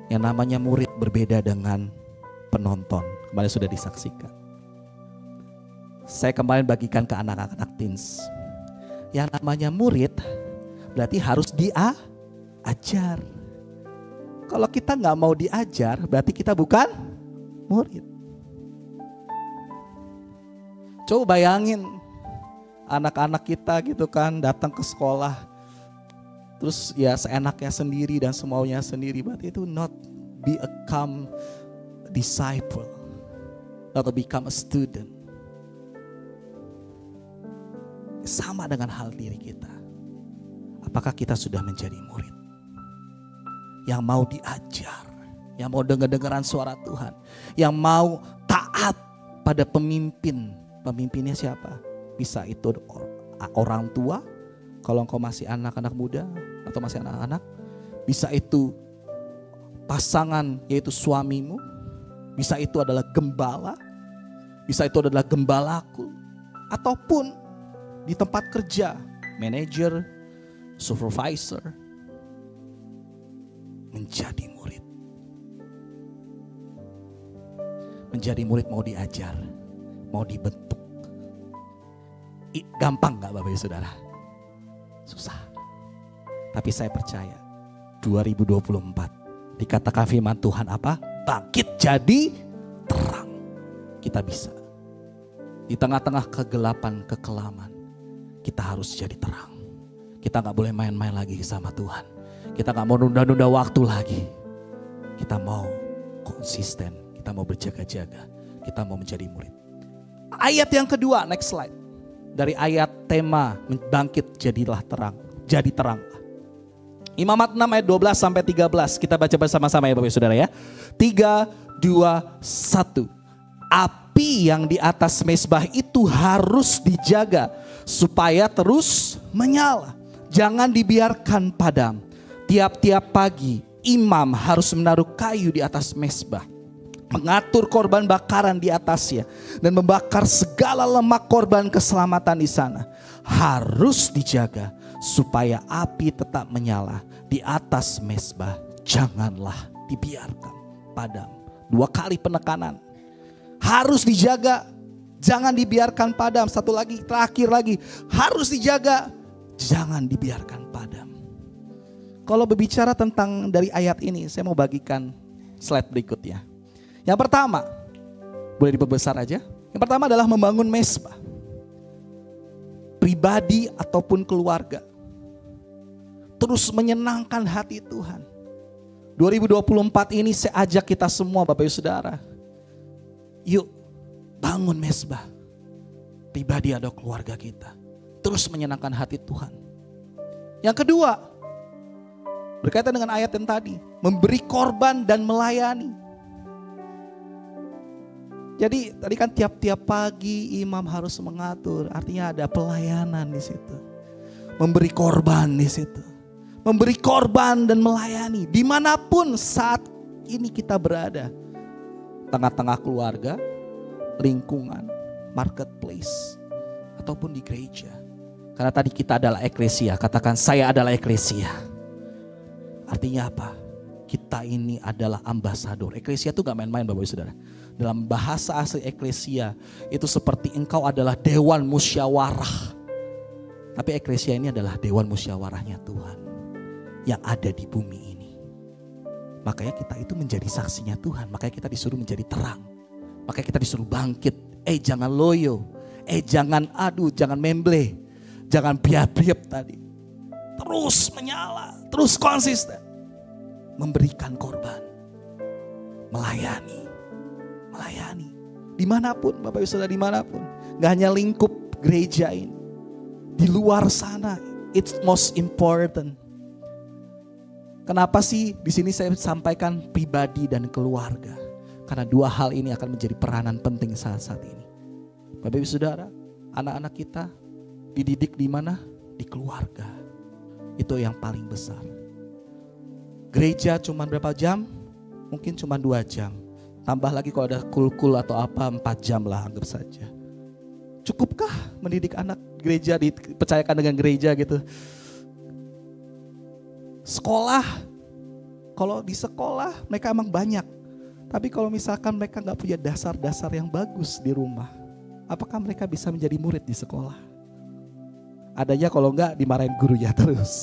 Yang namanya murid berbeda dengan penonton. Kemarin sudah disaksikan. Saya kemarin bagikan ke anak-anak teens. Yang namanya murid berarti harus diajar. Kalau kita nggak mau diajar berarti kita bukan murid. Coba bayangin. Anak-anak kita gitu kan datang ke sekolah. Terus ya seenaknya sendiri dan semaunya sendiri. Berarti itu not become disciple. Not become a student. Sama dengan hal diri kita. Apakah kita sudah menjadi murid? Yang mau diajar. Yang mau dengar-dengaran suara Tuhan. Yang mau taat pada pemimpin. Pemimpinnya siapa? Bisa itu orang tua, kalau engkau masih anak-anak muda atau masih anak-anak. Bisa itu pasangan yaitu suamimu. Bisa itu adalah gembala. Bisa itu adalah gembalaku. Ataupun di tempat kerja, manajer, supervisor. Menjadi murid. Menjadi murid mau diajar, mau dibentuk. Gampang gak Bapak Ibu Saudara? Susah. Tapi saya percaya 2024 dikatakan firman Tuhan apa? Bangkit jadi terang. Kita bisa. Di tengah-tengah kegelapan, kekelaman, kita harus jadi terang. Kita gak boleh main-main lagi sama Tuhan. Kita gak mau nunda-nunda waktu lagi. Kita mau konsisten. Kita mau berjaga-jaga. Kita mau menjadi murid. Ayat yang kedua, next slide. Dari ayat tema bangkit jadilah terang. Jadi terang. Imamat 6 ayat 12 sampai 13. Kita baca bersama-sama ya Bapak Saudara ya. 3, 2, 1. Api yang di atas mezbah itu harus dijaga supaya terus menyala. Jangan dibiarkan padam. Tiap-tiap pagi imam harus menaruh kayu di atas mezbah. Mengatur korban bakaran di atasnya dan membakar segala lemak korban keselamatan di sana. Harus dijaga supaya api tetap menyala di atas mezbah. Janganlah dibiarkan padam. 2 kali penekanan. Harus dijaga, jangan dibiarkan padam. Satu lagi, terakhir lagi, harus dijaga, jangan dibiarkan padam. Kalau berbicara tentang dari ayat ini, saya mau bagikan slide berikutnya. Yang pertama, Boleh diperbesar aja. Yang pertama adalah membangun mesbah. Pribadi ataupun keluarga. Terus menyenangkan hati Tuhan. 2024 ini saya ajak kita semua Bapak Ibu Saudara. Yuk bangun mesbah. Pribadi atau keluarga kita. Terus menyenangkan hati Tuhan. Yang kedua, berkaitan dengan ayat yang tadi, memberi korban dan melayani. Jadi tadi kan tiap-tiap pagi imam harus mengatur, artinya ada pelayanan di situ. Memberi korban di situ. Memberi korban dan melayani dimanapun saat ini kita berada. Tengah-tengah keluarga, lingkungan, marketplace, ataupun di gereja. Karena tadi kita adalah eklesia, katakan saya adalah eklesia. Artinya apa? Kita ini adalah ambasador. Eklesia itu gak main-main Bapak Ibu Saudara. Dalam bahasa asli eklesia itu seperti engkau adalah dewan musyawarah. Tapi eklesia ini adalah dewan musyawarahnya Tuhan yang ada di bumi ini. Makanya kita itu menjadi saksinya Tuhan. Makanya kita disuruh menjadi terang. Makanya kita disuruh bangkit. Jangan loyo. Jangan adu, jangan memble. Jangan biap-biap tadi. Terus menyala, terus konsisten. Memberikan korban. Melayani. Dimanapun Bapak Ibu Saudara, dimanapun. Gak hanya lingkup gereja ini. Di luar sana, it's most important. Kenapa sih di sini saya sampaikan pribadi dan keluarga? Karena dua hal ini akan menjadi peranan penting saat ini. Bapak Ibu Saudara, anak-anak kita dididik di mana? Di keluarga. Itu yang paling besar. Gereja cuma berapa jam? Mungkin cuma 2 jam. Tambah lagi kalau ada kul-kul atau apa 4 jam lah anggap saja. Cukupkah mendidik anak gereja, dipercayakan dengan gereja gitu? Sekolah, kalau di sekolah mereka emang banyak. Tapi kalau misalkan mereka gak punya dasar-dasar yang bagus di rumah, apakah mereka bisa menjadi murid di sekolah? Adanya kalau enggak dimarahin gurunya terus.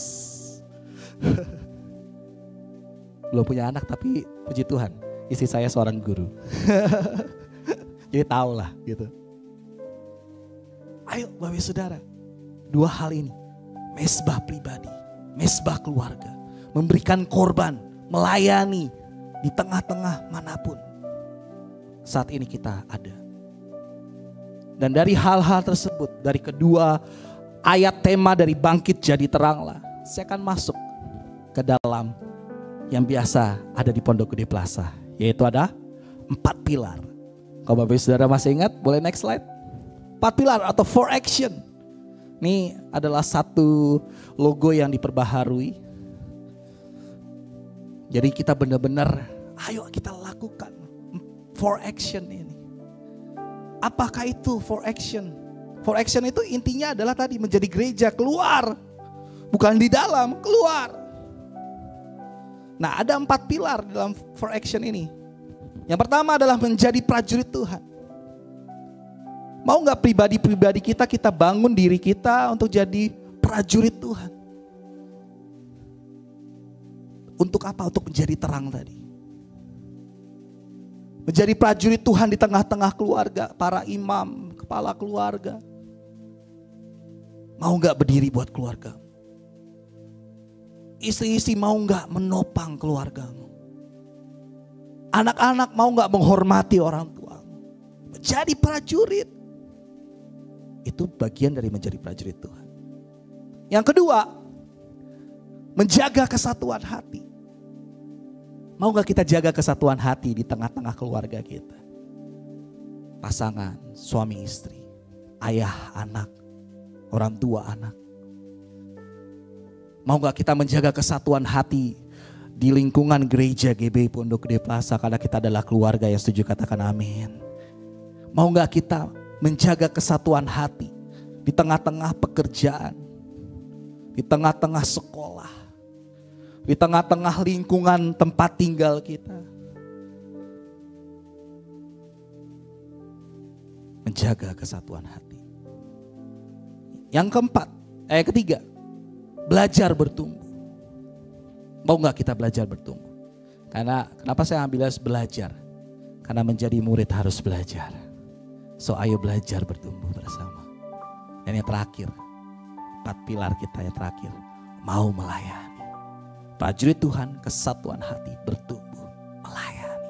Belum punya anak tapi puji Tuhan, istri saya seorang guru. Jadi tahu lah gitu. Ayo Bapak Saudara, 2 hal ini, mesbah pribadi, mesbah keluarga, memberikan korban, melayani di tengah-tengah manapun saat ini kita ada. Dan dari hal-hal tersebut, dari kedua ayat tema dari bangkit jadi teranglah, saya akan masuk ke dalam yang biasa ada di Pondok Gede Plaza, yaitu ada 4 pilar. Kalau Bapak Saudara masih ingat, boleh next slide. 4 pilar atau 4 action. Ini adalah satu logo yang diperbaharui. Jadi kita benar-benar, ayo kita lakukan 4 action ini. Apakah itu 4 action? 4 action itu intinya adalah tadi menjadi gereja keluar. Bukan di dalam, keluar. Nah, ada 4 pilar dalam 4 action ini. Yang pertama adalah menjadi prajurit Tuhan. Mau gak pribadi-pribadi kita bangun diri kita untuk jadi prajurit Tuhan? Untuk apa? Untuk menjadi terang tadi. Menjadi prajurit Tuhan di tengah-tengah keluarga, para imam, kepala keluarga. Mau gak berdiri buat keluarga? Istri-istri mau gak menopang keluargamu? Anak-anak mau gak menghormati orang tua? Menjadi prajurit. Itu bagian dari menjadi prajurit Tuhan. Yang kedua, menjaga kesatuan hati. Mau gak kita jaga kesatuan hati di tengah-tengah keluarga kita? Pasangan, suami istri, ayah, anak, orang tua, anak. Mau gak kita menjaga kesatuan hati di lingkungan gereja GBI Pondok Gede Plaza, karena kita adalah keluarga yang setuju katakan amin. Mau gak kita menjaga kesatuan hati di tengah-tengah pekerjaan, di tengah-tengah sekolah, di tengah-tengah lingkungan tempat tinggal kita. Menjaga kesatuan hati. Yang ketiga, belajar bertumbuh. Mau gak kita belajar bertumbuh? Karena kenapa saya ambil belajar? Karena menjadi murid harus belajar. So ayo belajar bertumbuh bersama. Dan yang terakhir, 4 pilar kita yang terakhir, mau melayani. Prajurit Tuhan, kesatuan hati, bertumbuh, melayani.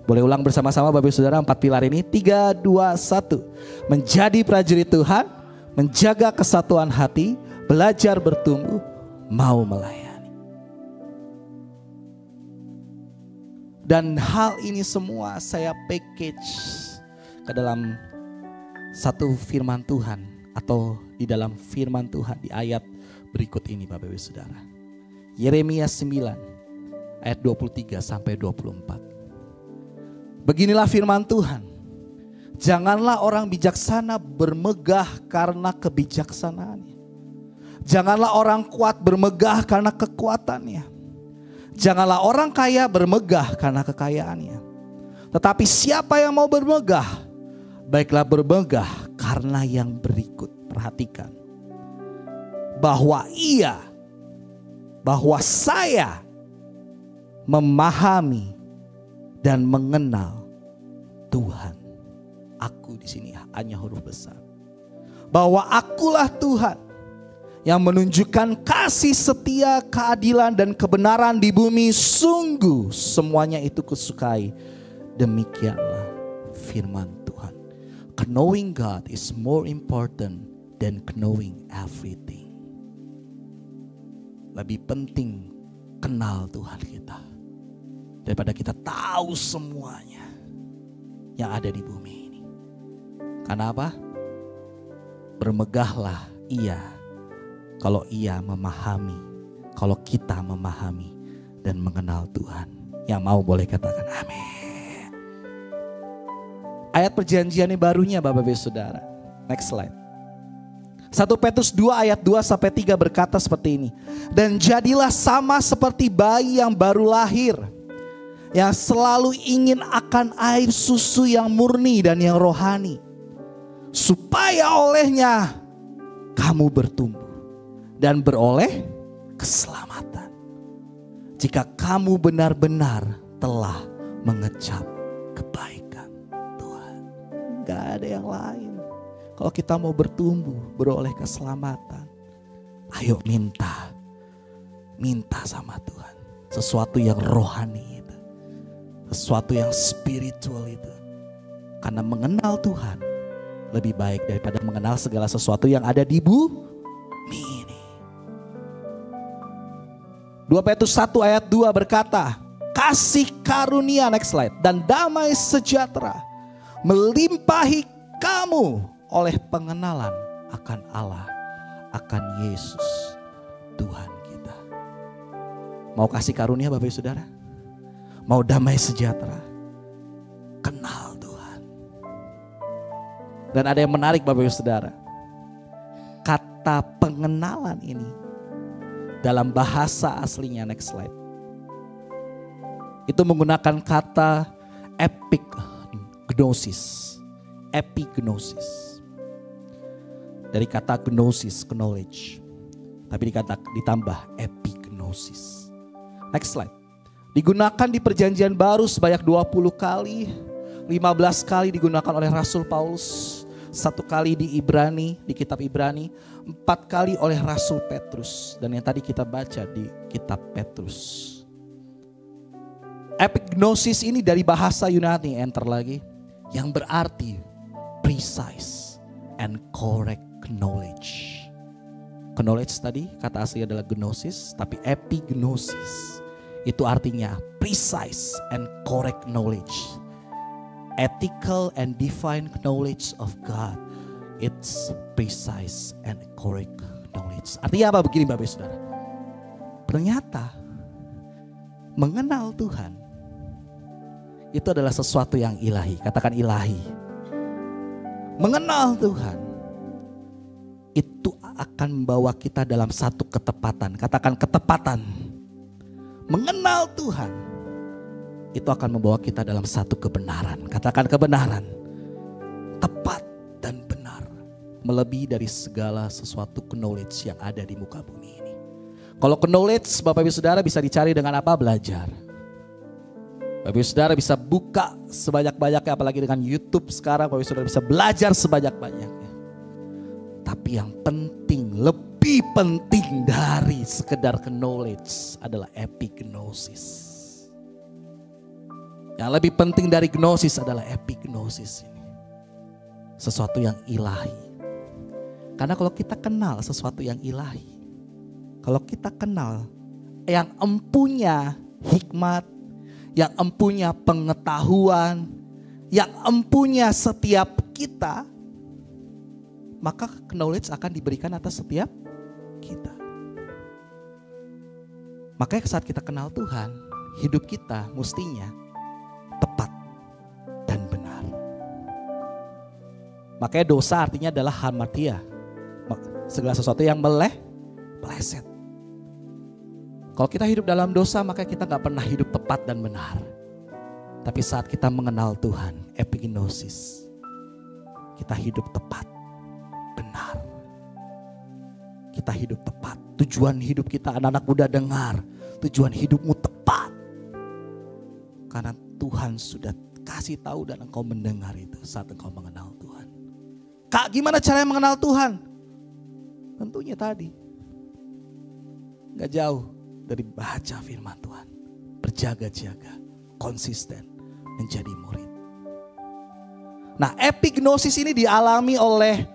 Boleh ulang bersama-sama Bapak Ibu Saudara 4 pilar ini. 3, 2, 1. Menjadi prajurit Tuhan, menjaga kesatuan hati, belajar bertumbuh, mau melayani. Dan hal ini semua saya package ke dalam satu firman Tuhan, atau di dalam firman Tuhan di ayat berikut ini Bapak Ibu Saudara. Yeremia 9 ayat 23 sampai 24. Beginilah firman Tuhan. Janganlah orang bijaksana bermegah karena kebijaksanaannya. Janganlah orang kuat bermegah karena kekuatannya. Janganlah orang kaya bermegah karena kekayaannya. Tetapi siapa yang mau bermegah, baiklah bermegah karena yang berikut. Perhatikan. Bahwa saya memahami dan mengenal Tuhan. Aku di sini hanya huruf besar. Bahwa akulah Tuhan yang menunjukkan kasih setia, keadilan dan kebenaran di bumi. Sungguh semuanya itu kusukai. Demikianlah firman Tuhan. Knowing God is more important than knowing everything. Lebih penting kenal Tuhan kita daripada kita tahu semuanya yang ada di bumi ini. Karena apa? Bermegahlah ia kalau ia memahami, kalau kita memahami dan mengenal Tuhan. Yang mau boleh katakan amin. Ayat perjanjian ini barunya Bapak Ibu Saudara. Next slide. 1 Petrus 2 ayat 2 sampai 3 berkata seperti ini. Dan jadilah sama seperti bayi yang baru lahir, yang selalu ingin akan air susu yang murni dan yang rohani, supaya olehnya kamu bertumbuh dan beroleh keselamatan. Jika kamu benar-benar telah mengecap kebaikan Tuhan. Gak ada yang lain. Kalau kita mau bertumbuh, beroleh keselamatan, ayo minta sama Tuhan. Sesuatu yang rohani itu, sesuatu yang spiritual itu. Karena mengenal Tuhan lebih baik daripada mengenal segala sesuatu yang ada di bumi ini. 2 Petrus 1 ayat 2 berkata, kasih karunia, next slide, dan damai sejahtera melimpahi kamu oleh pengenalan akan Allah, akan Yesus Tuhan kita. Mau kasih karunia Bapak Ibu Saudara? Mau damai sejahtera? Kenal Tuhan. Dan ada yang menarik Bapak Ibu Saudara. Kata pengenalan ini dalam bahasa aslinya, next slide, itu menggunakan kata epignosis. Epignosis. Dari kata gnosis, knowledge. Tapi ditambah epignosis. Next slide. Digunakan di perjanjian baru sebanyak 20 kali. 15 kali digunakan oleh Rasul Paulus. 1 kali di Ibrani, di kitab Ibrani. 4 kali oleh Rasul Petrus. Dan yang tadi kita baca di kitab Petrus. Epignosis ini dari bahasa Yunani, enter lagi, yang berarti precise and correct knowledge. Knowledge tadi kata asli adalah gnosis, tapi epignosis itu artinya precise and correct knowledge. Ethical and divine knowledge of God. It's precise and correct knowledge. Artinya apa begini Bapak Saudara? Ternyata mengenal Tuhan itu adalah sesuatu yang ilahi. Katakan ilahi. Mengenal Tuhan itu akan membawa kita dalam satu ketepatan. Katakan ketepatan. Mengenal Tuhan itu akan membawa kita dalam satu kebenaran. Katakan kebenaran. Tepat dan benar. Melebihi dari segala sesuatu knowledge yang ada di muka bumi ini. Kalau knowledge Bapak Ibu Saudara bisa dicari dengan apa? Belajar. Bapak Ibu Saudara bisa buka sebanyak-banyaknya, apalagi dengan YouTube sekarang Bapak Ibu Saudara bisa belajar sebanyak-banyaknya. Tapi yang penting, lebih penting dari sekedar knowledge adalah epignosis. Yang lebih penting dari gnosis adalah epignosis ini. Sesuatu yang ilahi. Karena kalau kita kenal sesuatu yang ilahi, kalau kita kenal yang empunya hikmat, yang empunya pengetahuan, yang empunya setiap kita, maka knowledge akan diberikan atas setiap kita. Makanya saat kita kenal Tuhan, hidup kita mestinya tepat dan benar. Makanya dosa artinya adalah hamartia, segala sesuatu yang meleset. Kalau kita hidup dalam dosa, maka kita gak pernah hidup tepat dan benar. Tapi saat kita mengenal Tuhan, epignosis, kita hidup tepat, benar. Kita hidup tepat. Tujuan hidup kita, anak-anak muda dengar, tujuan hidupmu tepat. Karena Tuhan sudah kasih tahu dan engkau mendengar itu saat engkau mengenal Tuhan. Kak, gimana caranya mengenal Tuhan? Tentunya tadi, gak jauh dari baca firman Tuhan, berjaga-jaga, konsisten, menjadi murid. Nah, epignosis ini dialami oleh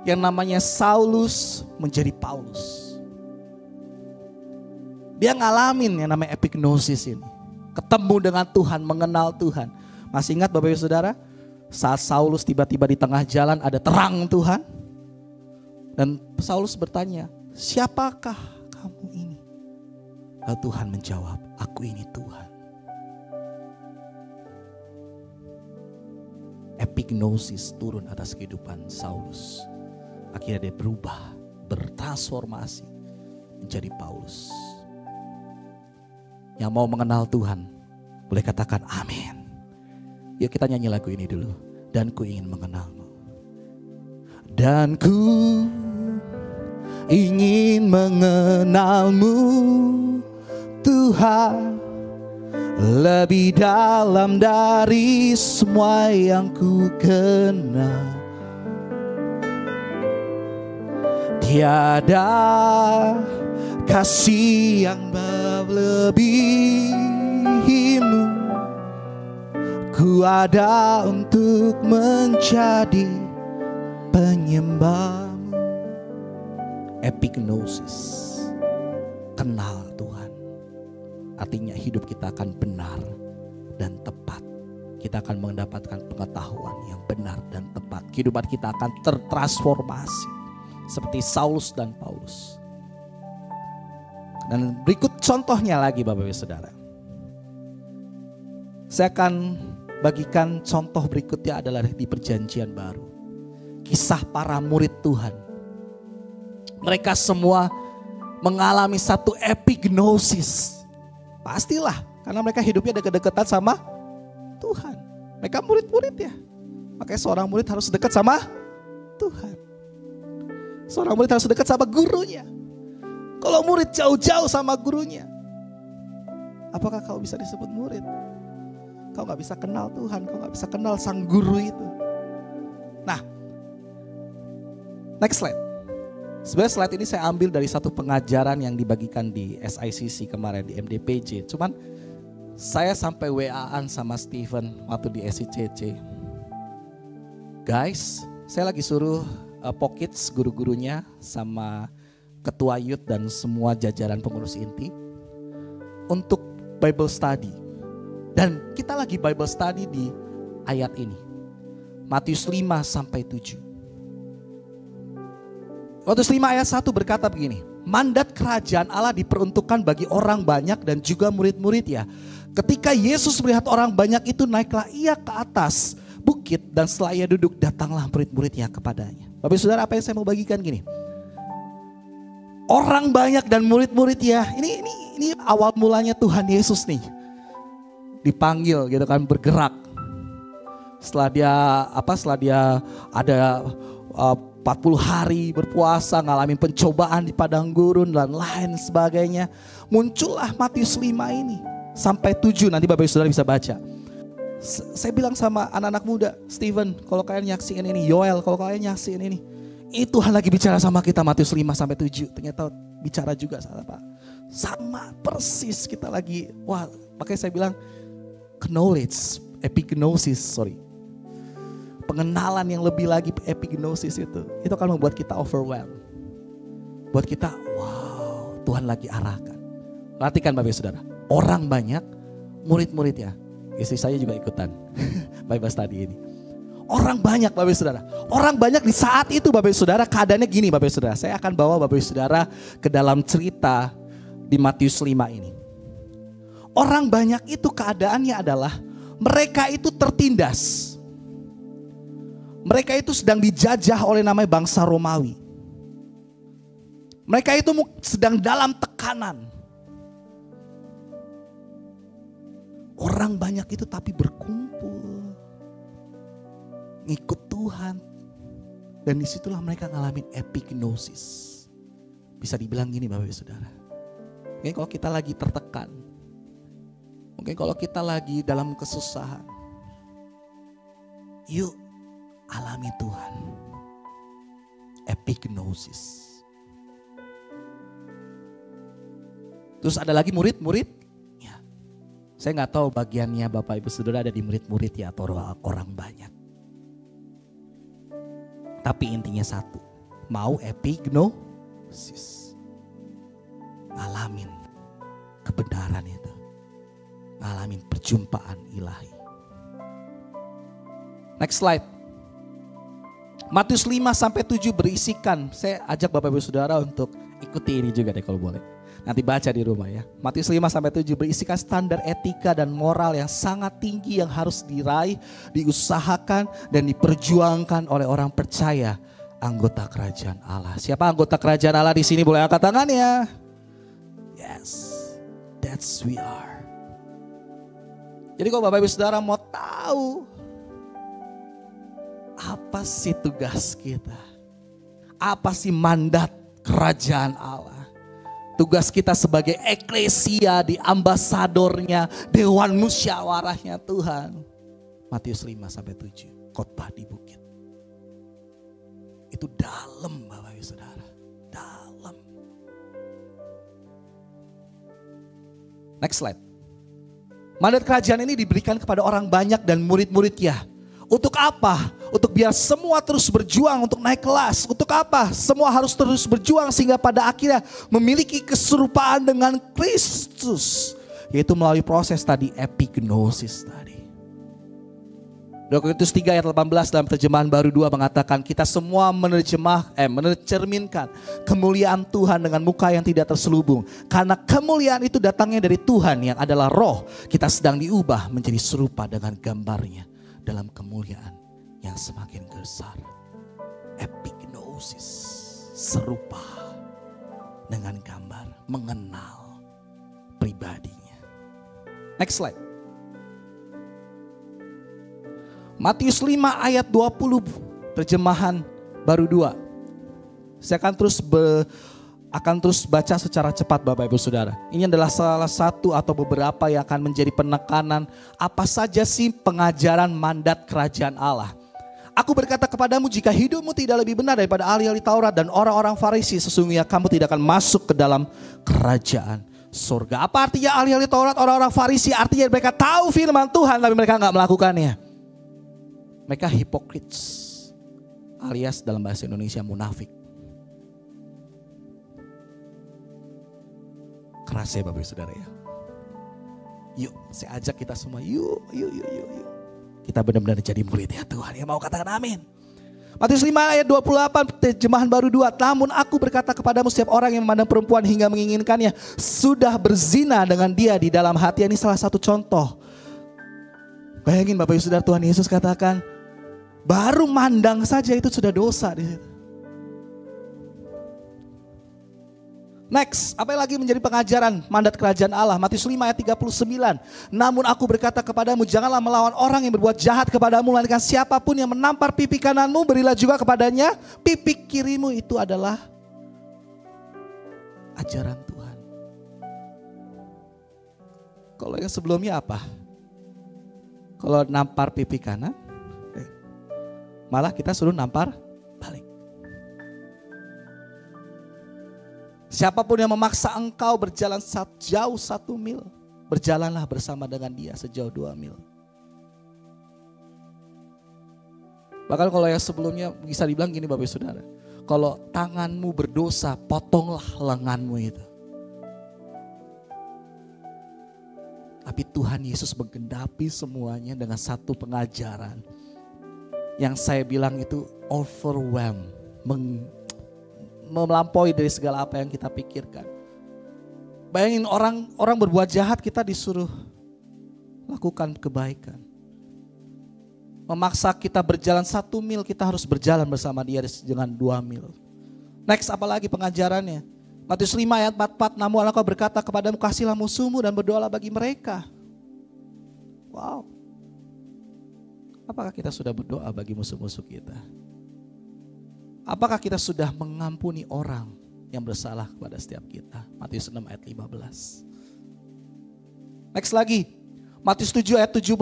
yang namanya Saulus menjadi Paulus. Dia ngalamin yang namanya epignosis ini. Ketemu dengan Tuhan, mengenal Tuhan. Masih ingat Bapak Ibu Saudara? Saat Saulus tiba-tiba di tengah jalan ada terang Tuhan. Dan Saulus bertanya, siapakah kamu ini? Lalu Tuhan menjawab, aku ini Tuhan. Epignosis turun atas kehidupan Saulus. Akhirnya dia berubah, bertransformasi menjadi Paulus. Yang mau mengenal Tuhan, boleh katakan amin. Yuk kita nyanyi lagu ini dulu. Dan ku ingin mengenalmu. Dan ku ingin mengenalmu Tuhan, lebih dalam dari semua yang ku kenal. Tiada kasih yang melebihimu. Ku ada untuk menjadi penyembahmu. Epignosis, kenal Tuhan. Artinya hidup kita akan benar dan tepat. Kita akan mendapatkan pengetahuan yang benar dan tepat. Kehidupan kita akan tertransformasi seperti Saulus dan Paulus. Dan berikut contohnya lagi Bapak Ibu Saudara. Saya akan bagikan contoh berikutnya adalah di Perjanjian Baru. Kisah para murid Tuhan. Mereka semua mengalami satu epignosis. Pastilah, karena mereka hidupnya dekat-dekatan sama Tuhan. Mereka murid-murid ya. Makanya seorang murid harus dekat sama Tuhan. Seorang murid harus dekat sama gurunya. Kalau murid jauh-jauh sama gurunya, apakah kau bisa disebut murid? Kau gak bisa kenal Tuhan, kau gak bisa kenal sang guru itu. Nah, next slide. Sebenarnya slide ini saya ambil dari satu pengajaran yang dibagikan di SICC kemarin di MDPJ. Cuman saya sampai WA-an sama Steven waktu di SICC. Guys, saya lagi suruh Pockets guru-gurunya sama ketua youth dan semua jajaran pengurus inti untuk Bible study. Dan kita lagi Bible study di ayat ini. Matius 5 sampai 7. Matius 5 ayat 1 berkata begini. Mandat kerajaan Allah diperuntukkan bagi orang banyak dan juga murid-muridnya. Ketika Yesus melihat orang banyak itu, naiklah ia ke atas bukit dan setelah ia duduk, datanglah murid-muridnya kepadanya. Bapak Saudara, apa yang saya mau bagikan gini. Orang banyak dan murid-muridnya, ini awal mulanya Tuhan Yesus nih. Dipanggil gitu kan, bergerak. Setelah dia ada 40 hari berpuasa, ngalamin pencobaan di padang gurun dan lain sebagainya. Muncullah Matius 5 ini. sampai 7, nanti Bapak Ibu Saudara bisa baca. Saya bilang sama anak-anak muda, Steven, kalau kalian nyaksiin ini, Yoel, kalau kalian nyaksiin ini Tuhan lagi bicara sama kita, Matius 5 sampai 7. Ternyata bicara juga sama persis kita lagi. Wah, makanya saya bilang knowledge, epignosis, pengenalan yang lebih lagi, epignosis itu akan membuat kita overwhelmed. Buat kita, wow, Tuhan lagi arahkan. Perhatikan Bapak Ibu Saudara, orang banyak, murid-muridnya. Istri saya juga ikutan Bible study ini. Orang banyak Bapak Ibu Saudara. Orang banyak di saat itu Bapak Ibu Saudara, keadaannya gini Bapak Ibu Saudara. Saya akan bawa Bapak Ibu Saudara ke dalam cerita di Matius 5 ini. Orang banyak itu keadaannya adalah mereka itu tertindas. Mereka itu sedang dijajah oleh namanya bangsa Romawi. Mereka itu sedang dalam tekanan. Orang banyak itu tapi berkumpul, ngikut Tuhan. Dan disitulah mereka ngalamin epignosis. Bisa dibilang gini Bapak Ibu Saudara. Mungkin kalau kita lagi tertekan, mungkin kalau kita lagi dalam kesusahan, yuk alami Tuhan. Epignosis. Terus ada lagi murid-murid. Ya. Saya gak tahu bagiannya Bapak Ibu Saudara ada di murid-murid ya atau orang banyak. Tapi intinya satu. Mau epignosis. Ngalamin kebenaran itu. Ngalamin perjumpaan ilahi. Next slide. Matius 5 sampai 7 berisikan. Saya ajak Bapak Ibu Saudara untuk ikuti ini juga deh kalau boleh. Nanti baca di rumah ya. Matius 5 sampai 7 berisikan standar etika dan moral yang sangat tinggi yang harus diraih, diusahakan dan diperjuangkan oleh orang percaya anggota kerajaan Allah. Siapa anggota kerajaan Allah di sini boleh angkat tangannya? Yes, that's we are. Jadi kalau Bapak Ibu Saudara mau tahu apa sih tugas kita? Apa sih mandat kerajaan Allah? Tugas kita sebagai eklesia, di ambasadornya, dewan musyawarahnya Tuhan. Matius 5 sampai 7, khotbah di bukit. Itu dalam Bapak Ibu Saudara, dalam. Next slide. Mandat kerajaan ini diberikan kepada orang banyak dan murid-muridnya. Untuk apa? Untuk biar semua terus berjuang untuk naik kelas. Untuk apa? Semua harus terus berjuang sehingga pada akhirnya memiliki keserupaan dengan Kristus. Yaitu melalui proses tadi epignosis tadi. 2 Korintus 3 ayat 18 dalam terjemahan baru 2 mengatakan kita semua mencerminkan kemuliaan Tuhan dengan muka yang tidak terselubung. Karena kemuliaan itu datangnya dari Tuhan yang adalah roh. Kita sedang diubah menjadi serupa dengan gambarnya. Dalam kemuliaan yang semakin besar. Epignosis. Serupa dengan gambar. Mengenal pribadinya. Next slide. Matius 5 ayat 20. Terjemahan baru 2. Saya akan terus baca secara cepat Bapak Ibu Saudara. Ini adalah salah satu atau beberapa yang akan menjadi penekanan apa saja sih pengajaran mandat kerajaan Allah. Aku berkata kepadamu jika hidupmu tidak lebih benar daripada ahli-ahli Taurat dan orang-orang Farisi, sesungguhnya kamu tidak akan masuk ke dalam kerajaan surga. Apa artinya ahli-ahli Taurat, orang-orang Farisi? Artinya mereka tahu firman Tuhan tapi mereka gak melakukannya. Mereka hypocrites, alias dalam bahasa Indonesia munafik. Keras ya Bapak Saudara ya. Yuk saya ajak kita semua yuk. Kita benar-benar jadi murid ya Tuhan. Yang mau katakan amin. Matius 5 ayat 28 terjemahan baru 2. Namun aku berkata kepadamu setiap orang yang memandang perempuan hingga menginginkannya sudah berzina dengan dia di dalam hati. Ini salah satu contoh. Bayangin Bapak Saudara, Tuhan Yesus katakan baru mandang saja itu sudah dosa di situ. Next, apa yang lagi menjadi pengajaran mandat kerajaan Allah? Matius 5 ayat 39. Namun aku berkata kepadamu, janganlah melawan orang yang berbuat jahat kepadamu, melainkan siapapun yang menampar pipi kananmu, berilah juga kepadanya pipi kirimu. Itu adalah ajaran Tuhan. Kalau yang sebelumnya apa? Kalau nampar pipi kanan, malah kita suruh nampar balik. Siapapun yang memaksa engkau berjalan jauh 1 mil, berjalanlah bersama dengan dia sejauh 2 mil. Bahkan kalau yang sebelumnya bisa dibilang gini Bapak Saudara, kalau tanganmu berdosa, potonglah lenganmu itu. Tapi Tuhan Yesus menggenapi semuanya dengan satu pengajaran yang saya bilang itu overwhelm, melampaui dari segala apa yang kita pikirkan. Bayangin orang berbuat jahat, kita disuruh lakukan kebaikan. Memaksa kita berjalan 1 mil, kita harus berjalan bersama dia dengan 2 mil. Next, apalagi pengajarannya? Matius 5 ayat 44, namun Allah berkata kepadamu, kasihilah musuhmu dan berdoalah bagi mereka. Wow. Apakah kita sudah berdoa bagi musuh-musuh kita? Apakah kita sudah mengampuni orang yang bersalah kepada setiap kita? Matius 6 ayat 15. Next lagi. Matius 7 ayat 17,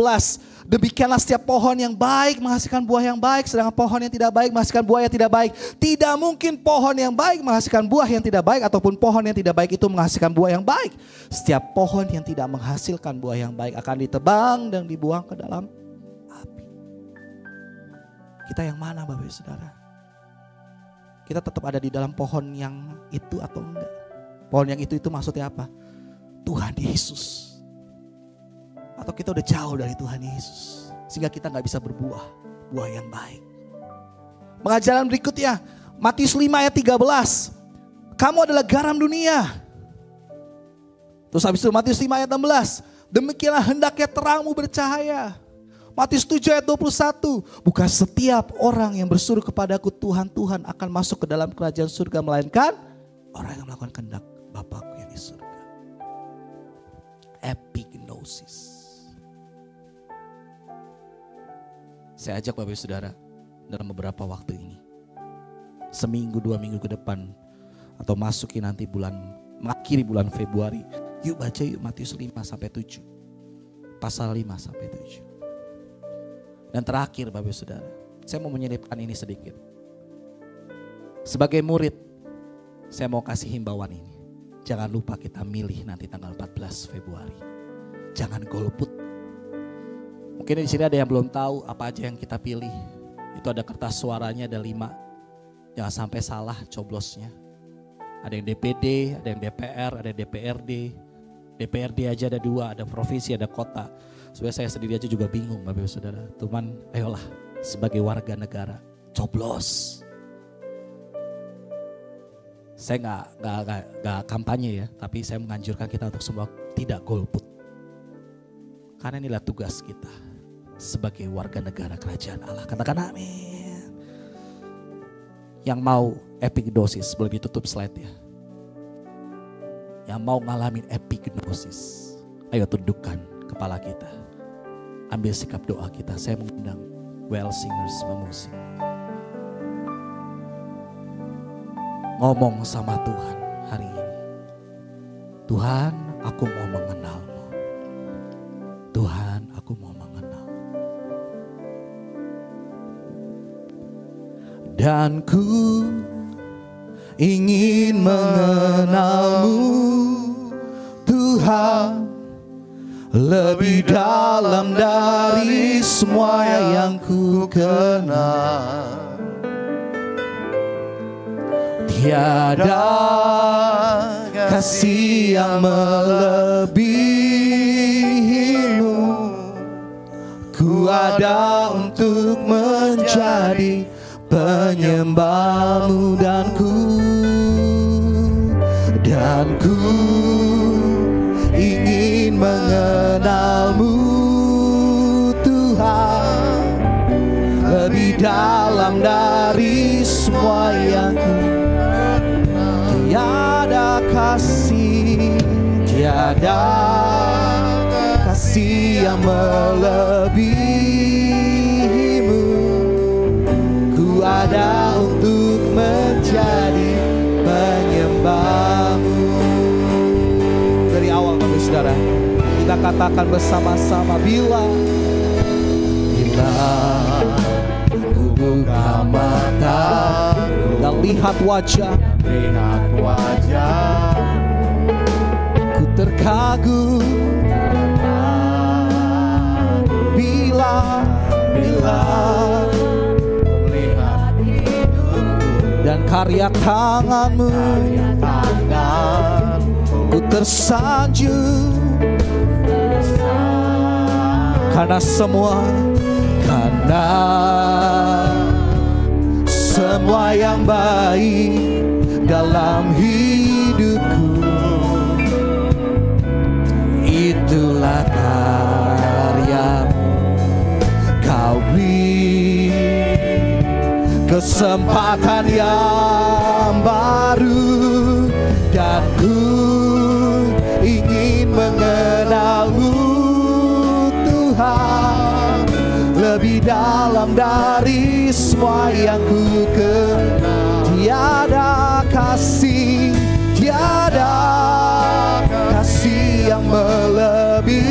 demikianlah setiap pohon yang baik menghasilkan buah yang baik, sedangkan pohon yang tidak baik menghasilkan buah yang tidak baik. Tidak mungkin pohon yang baik menghasilkan buah yang tidak baik, ataupun pohon yang tidak baik itu menghasilkan buah yang baik. Setiap pohon yang tidak menghasilkan buah yang baik akan ditebang dan dibuang ke dalam api. Kita yang mana Bapak Saudara? Kita tetap ada di dalam pohon yang itu atau enggak? Pohon yang itu maksudnya apa? Tuhan Yesus. Atau kita udah jauh dari Tuhan Yesus sehingga kita gak bisa berbuah yang baik. Pengajaran berikutnya Matius 5 ayat 13, kamu adalah garam dunia. Terus habis itu Matius 5 ayat 16, demikianlah hendaknya terangmu bercahaya. Matius 7 ayat 21, bukan setiap orang yang berseru kepadaku Tuhan, Tuhan akan masuk ke dalam kerajaan surga, melainkan orang yang melakukan kehendak Bapakku yang di surga. Epignosis. Saya ajak Bapak Saudara dalam beberapa waktu ini, seminggu 2 minggu ke depan, atau masuki nanti mengakhiri bulan Februari, yuk baca yuk Matius 5 sampai 7, pasal 5 sampai 7. Dan terakhir Bapak Saudara, saya mau menyelipkan ini sedikit. Sebagai murid, saya mau kasih himbauan ini. Jangan lupa kita milih nanti tanggal 14 Februari. Jangan golput. Mungkin di sini ada yang belum tahu apa aja yang kita pilih. Itu ada kertas suaranya, ada 5. Jangan sampai salah coblosnya. Ada yang DPD, ada yang DPR, ada yang DPRD. DPRD aja ada 2, ada provinsi, ada kota. Sebenarnya saya sendiri aja juga bingung Bapak Saudara. Teman, ayolah sebagai warga negara, coblos. Saya nggak kampanye ya, tapi saya menganjurkan kita untuk semua tidak golput. Karena inilah tugas kita sebagai warga negara kerajaan Allah. Katakan amin. Yang mau epignosis, boleh ditutup slide ya. Yang mau ngalamin epignosis, ayo tundukkan kepala kita. Ambil sikap doa kita. Saya mengundang well singers memusik. Ngomong sama Tuhan hari ini. Tuhan, aku mau mengenal-Mu. Tuhan, aku mau mengenal. Dan ku ingin mengenal-Mu, Tuhan, lebih dalam dari semua yang ku kenal. Tiada kasih yang melebihi-Mu. Ku ada untuk menjadi penyembah-Mu, dan ku ingin mengenal-Mu, Tuhan, lebih dalam dari semua yang ku. Tiada kasih yang melebihi-Mu. Ku ada untuk menjadi penyembah-Mu. Dari awal Bapak Saudara, kita katakan bersama-sama, bila ku buka mata dan lihat wajah, ku terkagum. Bila melihat hidupku dan karya tanganmu, ku tersanjung. Karena semua yang baik dalam hidupku, itulah karyamu. Kau beri kesempatan yang baru, dan ku ingin mengenalmu Tuhan lebih dalam dari semua yang ku kenal. Tiada kasih yang melebihimu.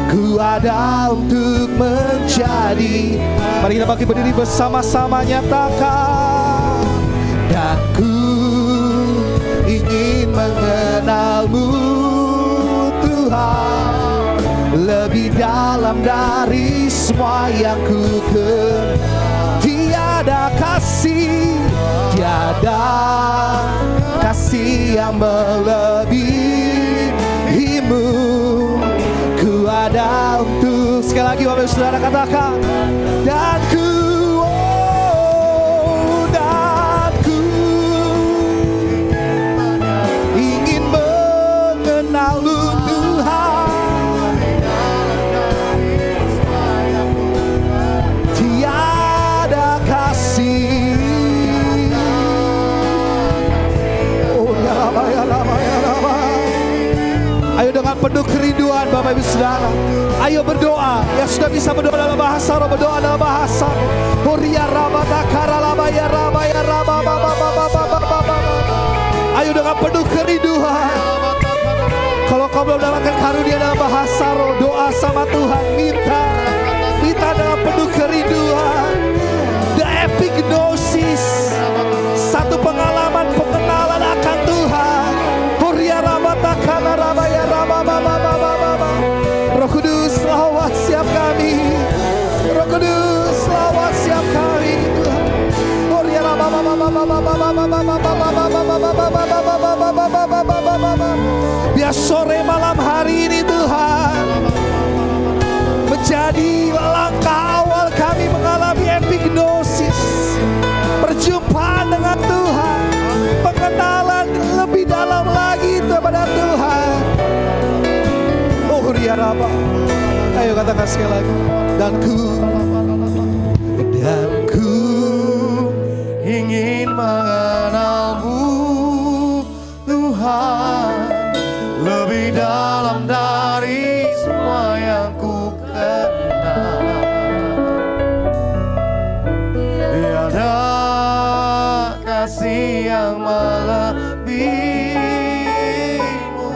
Ku ada untuk menjadi. Mari kita bangkit berdiri bersama-sama, nyatakan. Dan ku ingin mengenalmu Tuhan lebih dalam dari semua yang ku kenal. Tiada kasih yang melebihimu. Ku ada untuk, sekali lagi Bapak Saudara katakan, dan ku ingin mengenalmu Tuhan. Tiada kasih. Ayo dengan penuh kerinduan Bapak Ibu Saudara, ayo berdoa. Yang sudah bisa berdoa dalam bahasa roh, berdoa dalam bahasa roh. Ayo dengan penuh kerinduan. Kalau kau belum mendapatkan karunia dalam bahasa roh, doa sama Tuhan, minta dengan penuh kerinduan. The epignosis, satu pengalaman pengenalan akan Tuhan. Roh Kudus, lawat siap kami. Roh Kudus, lawat siap kami Tuhan. Biar sore malam hari ini Tuhan menjadi langkah awal kami mengalami epignosis, perjumpaan dengan Tuhan, pengenalan lebih dalam lagi kepada Tuhan. Oh Ria Raba, ayo katakan sekali lagi. Dan ku ingin mengenalmu Tuhan lebih dalam dari semua yang ku kenal. Tiada kasih yang melebihimu.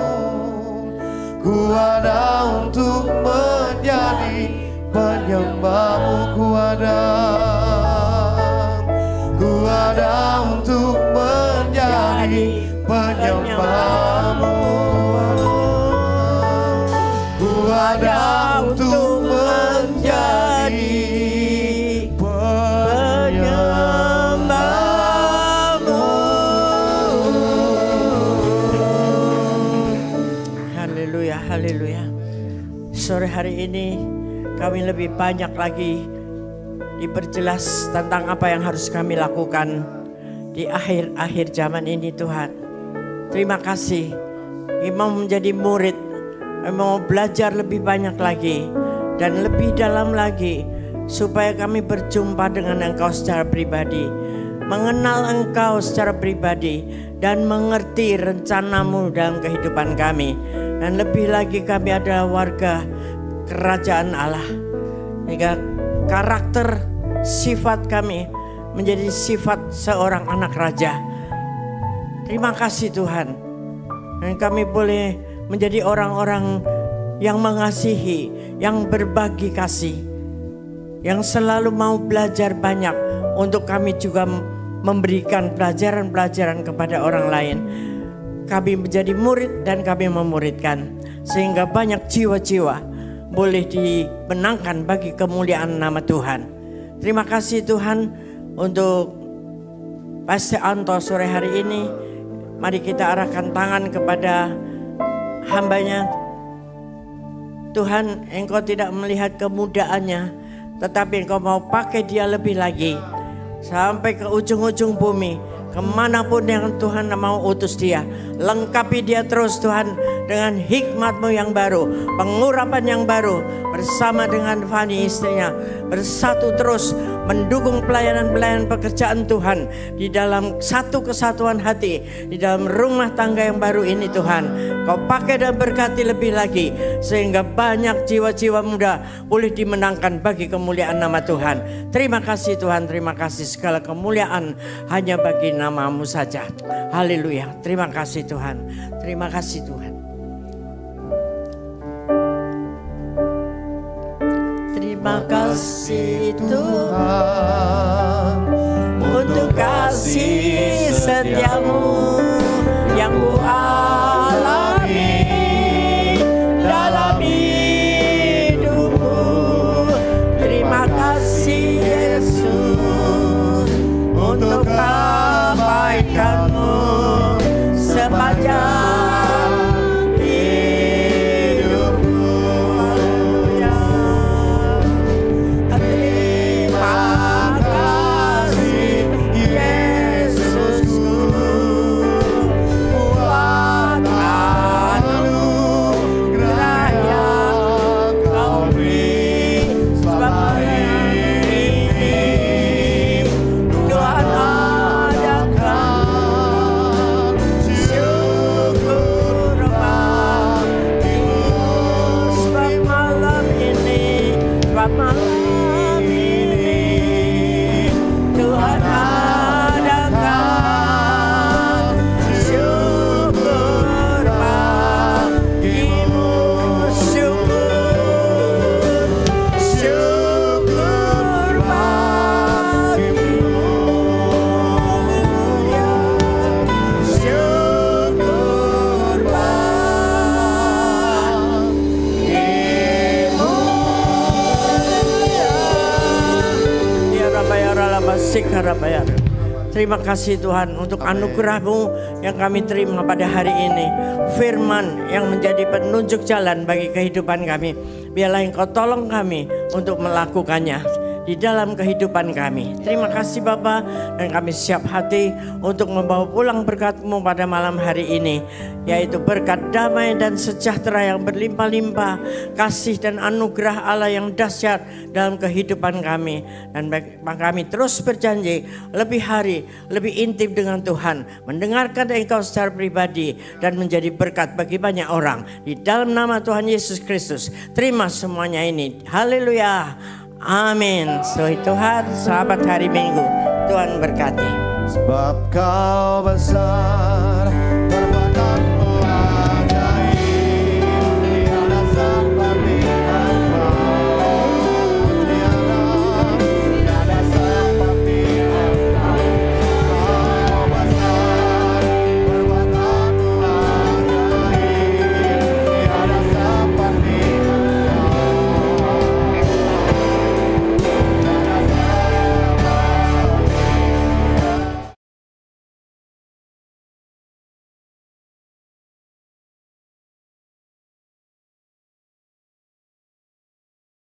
Ku ada untuk menjadi penyembahmu. Ku ada untuk menjadi penyembahmu. Ku ada untuk menjadi penyembahmu. Haleluya, haleluya. Sore hari ini kami lebih banyak lagi diperjelas tentang apa yang harus kami lakukan di akhir-akhir zaman ini Tuhan. Terima kasih. Kami mau menjadi murid, kami mau belajar lebih banyak lagi dan lebih dalam lagi supaya kami berjumpa dengan Engkau secara pribadi, mengenal Engkau secara pribadi dan mengerti rencanamu dalam kehidupan kami. Dan lebih lagi kami adalah warga kerajaan Allah. Sehingga karakter sifat kami menjadi sifat seorang anak raja. Terima kasih Tuhan. Dan kami boleh menjadi orang-orang yang mengasihi, yang berbagi kasih, yang selalu mau belajar banyak untuk kami juga memberikan pelajaran-pelajaran kepada orang lain. Kami menjadi murid dan kami memuridkan, sehingga banyak jiwa-jiwa boleh dimenangkan bagi kemuliaan nama Tuhan. Terima kasih Tuhan untuk Pastor Anto sore hari ini. Mari kita arahkan tangan kepada hambanya. Tuhan, Engkau tidak melihat kemudaannya, tetapi Engkau mau pakai dia lebih lagi sampai ke ujung-ujung bumi. Kemanapun yang Tuhan mau utus dia, lengkapi dia terus Tuhan dengan hikmat-Mu yang baru, pengurapan yang baru, bersama dengan Fani istrinya, bersatu terus mendukung pelayanan-pelayanan pekerjaan Tuhan di dalam satu kesatuan hati, di dalam rumah tangga yang baru ini Tuhan. Kau pakai dan berkati lebih lagi, sehingga banyak jiwa-jiwa muda boleh dimenangkan bagi kemuliaan nama Tuhan. Terima kasih Tuhan, terima kasih, segala kemuliaan hanya bagi nama-Mu saja. Haleluya, terima kasih Tuhan, terima kasih Tuhan. Terima kasih Tuhan untuk kasih setia-Mu yang Ku alami dalam hidupku. Terima kasih Yesus untuk kebaikan-Mu sepanjang hidupku. Haleluya. Terima kasih Yesusku buat anugerah yang Kau beri. Sebab ini Tuhan adakan syukur bagimu. Sebab malam ini Tuhan adakan syukur bagimu. Syukur bagimu. Syukur bagimu. Ya Rabbi, ya Rabbi, Sikha Rabbi, ya Rabbi. Terima kasih Tuhan untuk anugerah-Mu yang kami terima pada hari ini. Firman yang menjadi penunjuk jalan bagi kehidupan kami. Biarlah Engkau tolong kami untuk melakukannya di dalam kehidupan kami. Terima kasih Bapa, dan kami siap hati untuk membawa pulang berkat-Mu pada malam hari ini, yaitu berkat damai dan sejahtera yang berlimpah-limpah, kasih dan anugerah Allah yang dahsyat dalam kehidupan kami. Dan kami terus berjanji lebih hari, lebih intim dengan Tuhan, mendengarkan Engkau secara pribadi dan menjadi berkat bagi banyak orang. Di dalam nama Tuhan Yesus Kristus, terima semuanya ini. Haleluya. Amin. Sohi Tuhan, sahabat hari Minggu, Tuhan berkati. Sebab Kau besar